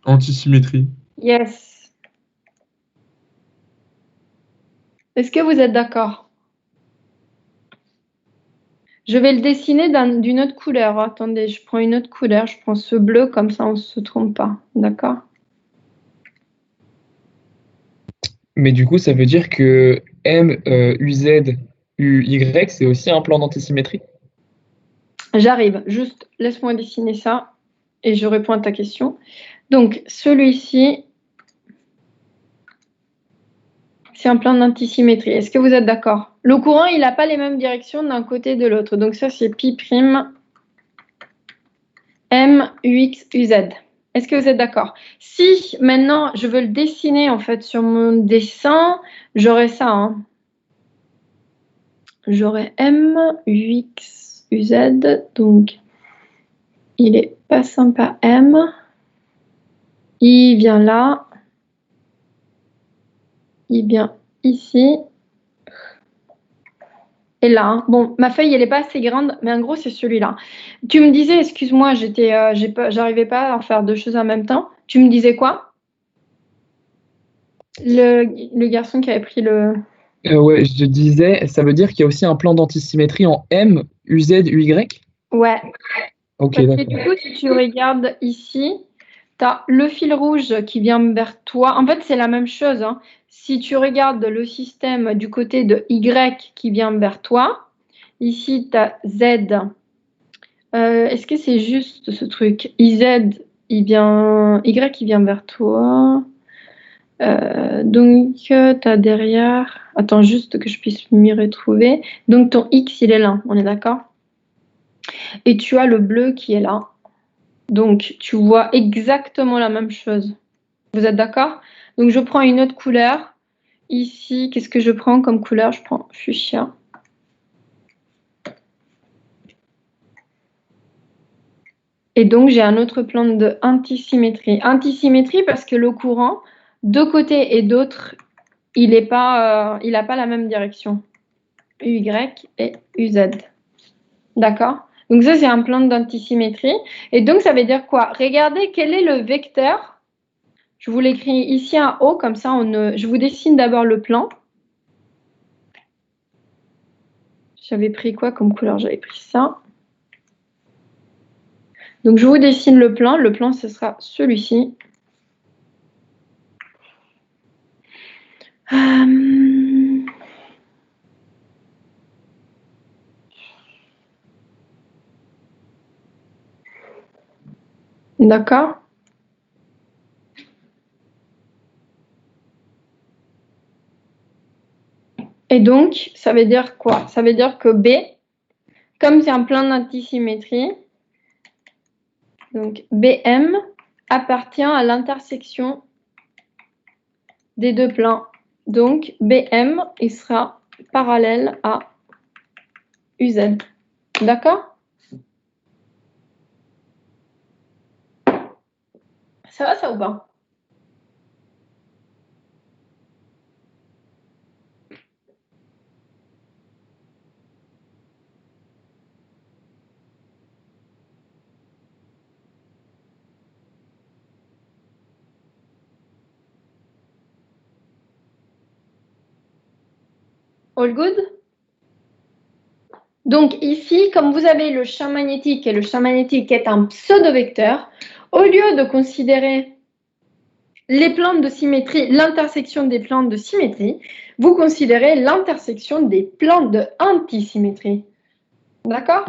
Antisymétrie. Yes. Est-ce que vous êtes d'accord? Je vais le dessiner d'une autre couleur. Attendez, je prends une autre couleur. Je prends ce bleu, comme ça on ne se trompe pas. D'accord? mais du coup, ça veut dire que M, UZ, UY, c'est aussi un plan d'antisymétrie? J'arrive. Juste, laisse-moi dessiner ça et je réponds à ta question. Donc, celui-ci, c'est un plan d'antisymétrie. Est-ce que vous êtes d'accord? Le courant, il n'a pas les mêmes directions d'un côté et de l'autre. Donc, ça, c'est pi prime M, UX, UZ. Est-ce que vous êtes d'accord? Si maintenant je veux le dessiner en fait sur mon dessin, j'aurai ça. Hein. J'aurai M, UX, UZ. Donc il est pas sympa M. Il vient là. Il vient ici. Et là. Hein. Bon, ma feuille elle n'est pas assez grande, mais en gros c'est celui-là. Tu me disais, excuse-moi, j'arrivais pas à faire deux choses en même temps. Tu me disais quoi? Le garçon qui avait pris le. Ouais, je disais, ça veut dire qu'il y a aussi un plan d'antisymétrie en M, UZ, UY? Ouais. Ok, Parce que d'accord. du coup, si tu regardes ici, tu as le fil rouge qui vient vers toi. En fait, c'est la même chose. Hein. Si tu regardes le système du côté de Y qui vient vers toi, ici, tu as Z. Est-ce que c'est juste ce truc? IZ, Y, il vient vers toi. Donc, tu as derrière. Attends, juste que je puisse m'y retrouver. Donc, ton X, il est là. On est d'accord? Et tu as le bleu qui est là. Donc, tu vois exactement la même chose. Vous êtes d'accord? Donc, je prends une autre couleur. Ici, qu'est-ce que je prends comme couleur? Je prends fuchsia. Et donc, j'ai un autre plan de antisymétrie. Antisymétrie parce que le courant, de côté et d'autre, il n'a pas la même direction. UY et UZ. D'accord? Donc, ça, c'est un plan d'antisymétrie. Et donc, ça veut dire quoi? Regardez quel est le vecteur. Je vous l'écris ici en haut, comme ça, je vous dessine d'abord le plan. J'avais pris quoi comme couleur? J'avais pris ça. Donc, je vous dessine le plan. Le plan, ce sera celui-ci. D'accord? Et donc, ça veut dire quoi? Ça veut dire que B, comme c'est un plan d'antisymétrie, donc BM appartient à l'intersection des deux plans. Donc, BM, il sera parallèle à UZ. D'accord? Ça va, ça ou pas? All good? Donc ici, comme vous avez le champ magnétique et le champ magnétique est un pseudo-vecteur, au lieu de considérer les plans de symétrie, l'intersection des plans de symétrie, vous considérez l'intersection des plans de antisymétrie. D'accord?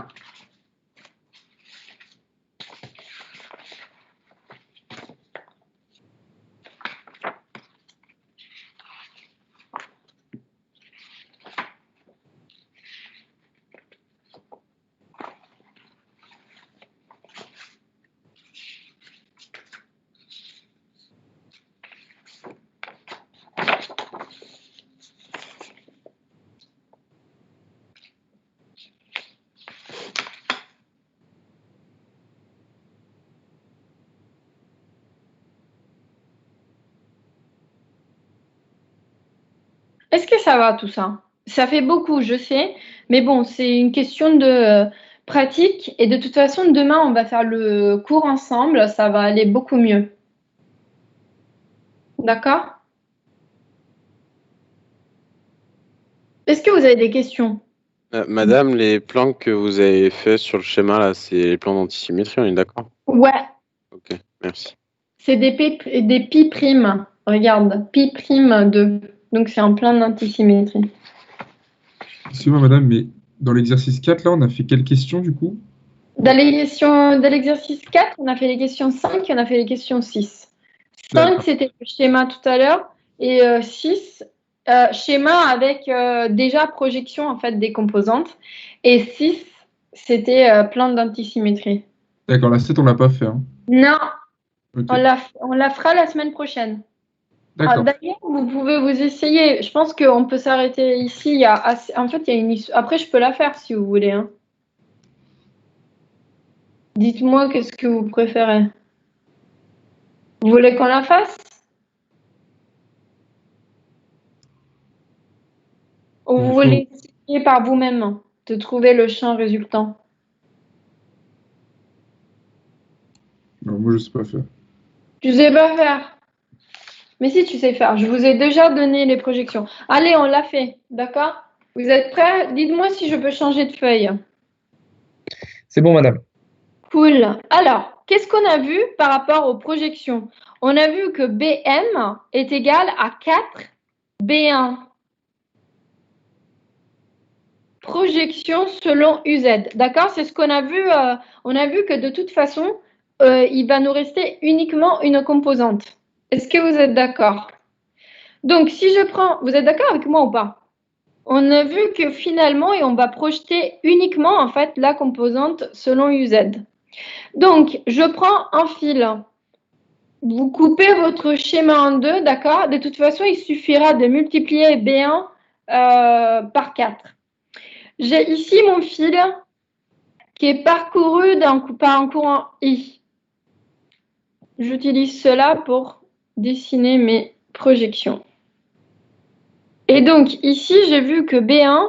Est-ce que ça va tout ça? Ça fait beaucoup, je sais, mais bon, c'est une question de pratique et de toute façon, demain, on va faire le cours ensemble, ça va aller beaucoup mieux. D'accord? Est-ce que vous avez des questions? Madame, les plans que vous avez faits sur le schéma, là, c'est les plans d'antisymétrie, on est d'accord? Ouais, Ok, merci. c'est des pi primes. Regarde, pi prime 2. Donc, c'est un plan d'antisymétrie. Excusez-moi, madame, mais dans l'exercice 4, là, on a fait quelle question, du coup? Dans l'exercice 4, on a fait les questions 5 et on a fait les questions 6. 5, c'était le schéma tout à l'heure. Et 6, schéma avec déjà projection en fait, des composantes. Et 6, c'était plan d'antisymétrie. D'accord, la 7, on l'a pas fait. Hein. Non, Ok. on la fera la semaine prochaine. D'accord. D'ailleurs, vous pouvez vous essayer. Je pense qu'on peut s'arrêter ici. En fait, il y a une. Après, je peux la faire si vous voulez. Hein. Dites-moi qu'est-ce que vous préférez. Vous voulez qu'on la fasse? Ou vous voulez essayer par vous-même de trouver le champ résultant? Non, moi, je sais pas faire. Tu sais pas faire. Mais si tu sais faire, je vous ai déjà donné les projections. Allez, on l'a fait, d'accord? Vous êtes prêts? Dites-moi si je peux changer de feuille. C'est bon, madame. Cool. Alors, qu'est-ce qu'on a vu par rapport aux projections? On a vu que BM est égal à 4 B1. Projection selon UZ. D'accord? C'est ce qu'on a vu. On a vu que de toute façon, il va nous rester uniquement une composante. Est-ce que vous êtes d'accord? Donc, si je prends... Vous êtes d'accord avec moi ou pas? On a vu que finalement, on va projeter uniquement en fait la composante selon UZ. Donc, je prends un fil. Vous coupez votre schéma en deux, d'accord? De toute façon, il suffira de multiplier B1 par 4. J'ai ici mon fil qui est parcouru par un courant I. J'utilise cela pour dessiner mes projections. Et donc, ici, j'ai vu que B1,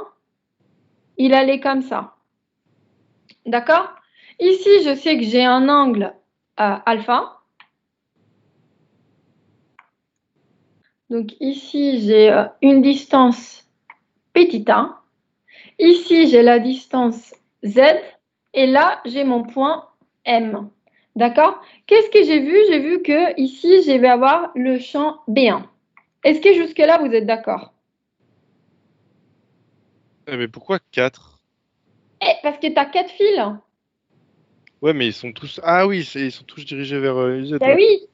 il allait comme ça. D'accord? Ici, je sais que j'ai un angle alpha. Donc, ici, j'ai une distance petit a. Ici, j'ai la distance Z. Et là, j'ai mon point M. D'accord? Qu'est-ce que j'ai vu? J'ai vu que ici, je vais avoir le champ B1. Est-ce que jusque-là, vous êtes d'accord? Mais pourquoi 4? Parce que tu as 4 fils. Ouais, mais ils sont tous... Ah oui, ils sont tous dirigés vers UZ. Ben oui.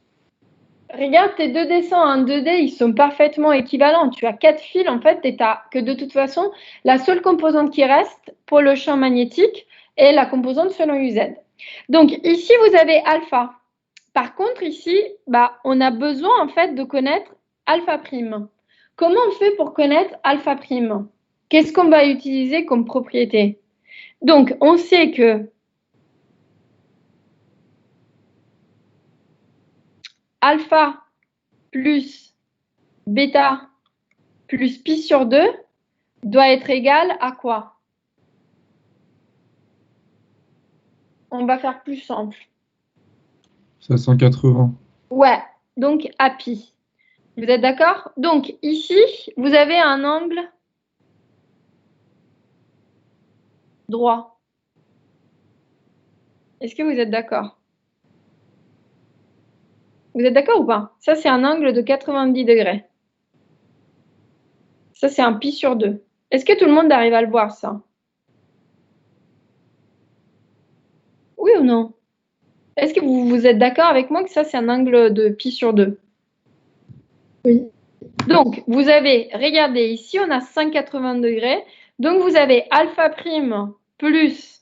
Regarde, tes deux dessins en 2D, ils sont parfaitement équivalents. Tu as 4 fils, en fait, et tu as que de toute façon, la seule composante qui reste pour le champ magnétique est la composante selon UZ. Donc, ici, vous avez alpha. Par contre, ici, on a besoin, en fait, de connaître alpha prime. Comment on fait pour connaître alpha prime? Qu'est-ce qu'on va utiliser comme propriété? Donc, on sait que alpha plus bêta plus pi sur 2 doit être égal à quoi? On va faire plus simple. C'est à 180. Ouais, donc à pi. Vous êtes d'accord? Donc ici, vous avez un angle droit. Est-ce que vous êtes d'accord? Vous êtes d'accord ou pas? Ça, c'est un angle de 90 degrés. Ça, c'est un pi sur 2. Est-ce que tout le monde arrive à le voir, ça? Oui ou non? Est-ce que vous êtes d'accord avec moi que ça, c'est un angle de pi sur 2? Oui. Donc, vous avez, regardez, ici, on a 180 degrés. Donc, vous avez alpha prime plus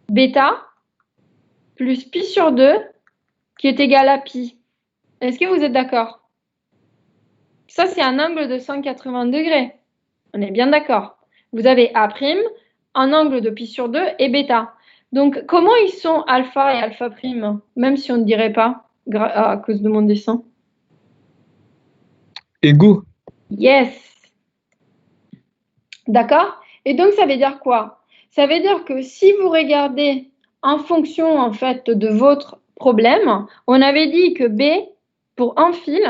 bêta plus pi sur 2 qui est égal à pi. Est-ce que vous êtes d'accord? Ça, c'est un angle de 180 degrés. On est bien d'accord. Vous avez A', un angle de pi sur 2 et bêta. Donc, comment ils sont alpha et alpha prime, même si on ne dirait pas à cause de mon dessin? Égaux. Yes. D'accord? Et donc, ça veut dire quoi? Ça veut dire que si vous regardez en fonction, en fait, de votre problème, on avait dit que B, pour un fil,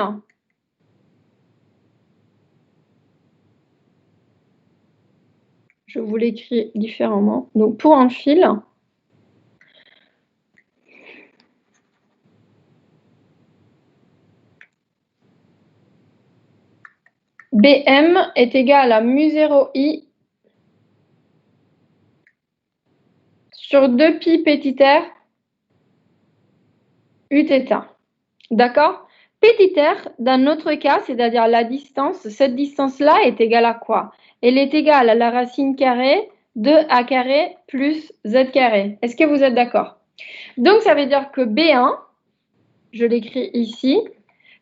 je vous l'écris différemment. Donc, pour un fil, BM est égal à mu0i sur 2pi petit r uθ. D'accord? Petit r, dans notre cas, c'est-à-dire la distance, cette distance-là est égale à quoi? Elle est égale à la racine carrée de a carré plus z carré. Est-ce que vous êtes d'accord? Donc, ça veut dire que B1, je l'écris ici,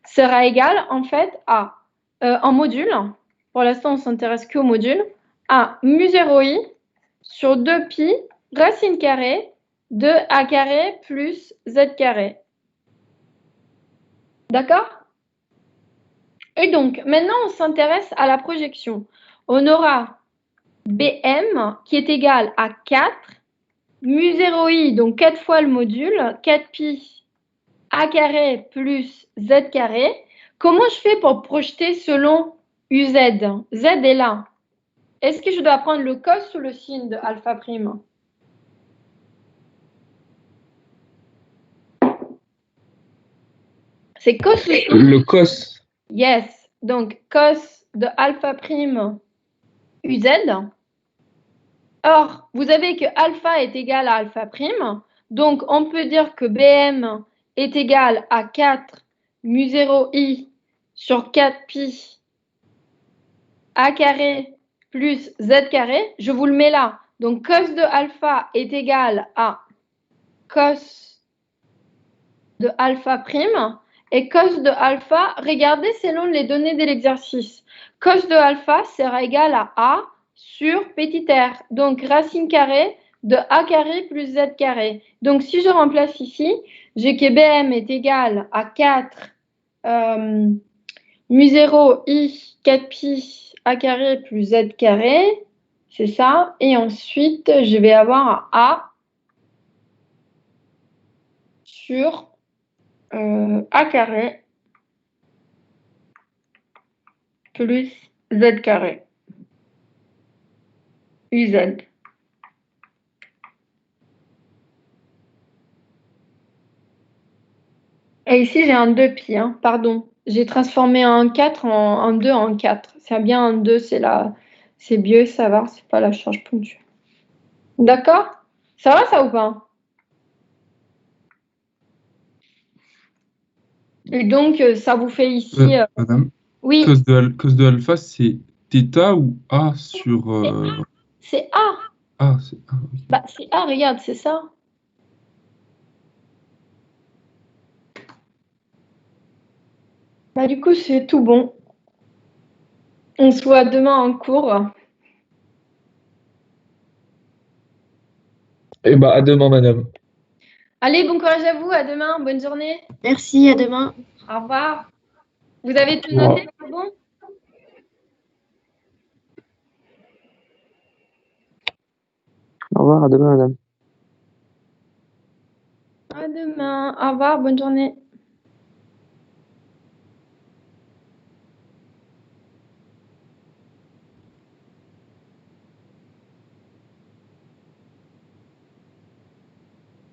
sera égal en fait à, en module, pour l'instant on ne s'intéresse qu'au module, à mu0i sur 2pi racine carrée de a carré plus z carré. D'accord? Et donc, maintenant on s'intéresse à la projection. On aura BM qui est égal à 4 mu0i, donc 4 fois le module, 4pi a carré plus z carré. Comment je fais pour projeter selon UZ? Z est là. Est-ce que je dois prendre le cos ou le sin de alpha prime? C'est cos ou sin? Le cos. Yes. Donc, cos de alpha prime UZ. Or, vous avez que alpha est égal à alpha prime. Donc, on peut dire que BM est égal à 4 mu0i sur 4pi a carré plus z carré. Je vous le mets là. Donc, cos de alpha est égal à cos de alpha prime. Et cos de alpha, regardez selon les données de l'exercice. Cos de alpha sera égal à a sur petit r. Donc, racine carrée de a carré plus z carré. Donc, si je remplace ici, j'ai que BM est égal à 4 mu0 i 4pi a carré plus z carré. C'est ça. Et ensuite, je vais avoir a sur a carré plus z carré. UZ. Et ici, j'ai un 2pi, hein, pardon. J'ai transformé un 4 en 2 en 4. C'est bien un 2, c'est mieux, ça va, c'est pas la charge ponctuelle. D'accord? Ça va, ça ou pas? Et donc, ça vous fait ici... Madame, oui. cos de alpha, c'est θ ou A sur... C'est A. Ah, c'est A. Ok. Bah, c'est A, regarde, c'est ça. Bah, du coup, c'est tout bon. On se voit demain en cours. Eh ben, à demain, madame. Allez, bon courage à vous, à demain, bonne journée. Merci, à demain. Au revoir. Vous avez tout Au revoir. noté, c'est bon? Au revoir, à demain, madame. À demain. Au revoir, bonne journée.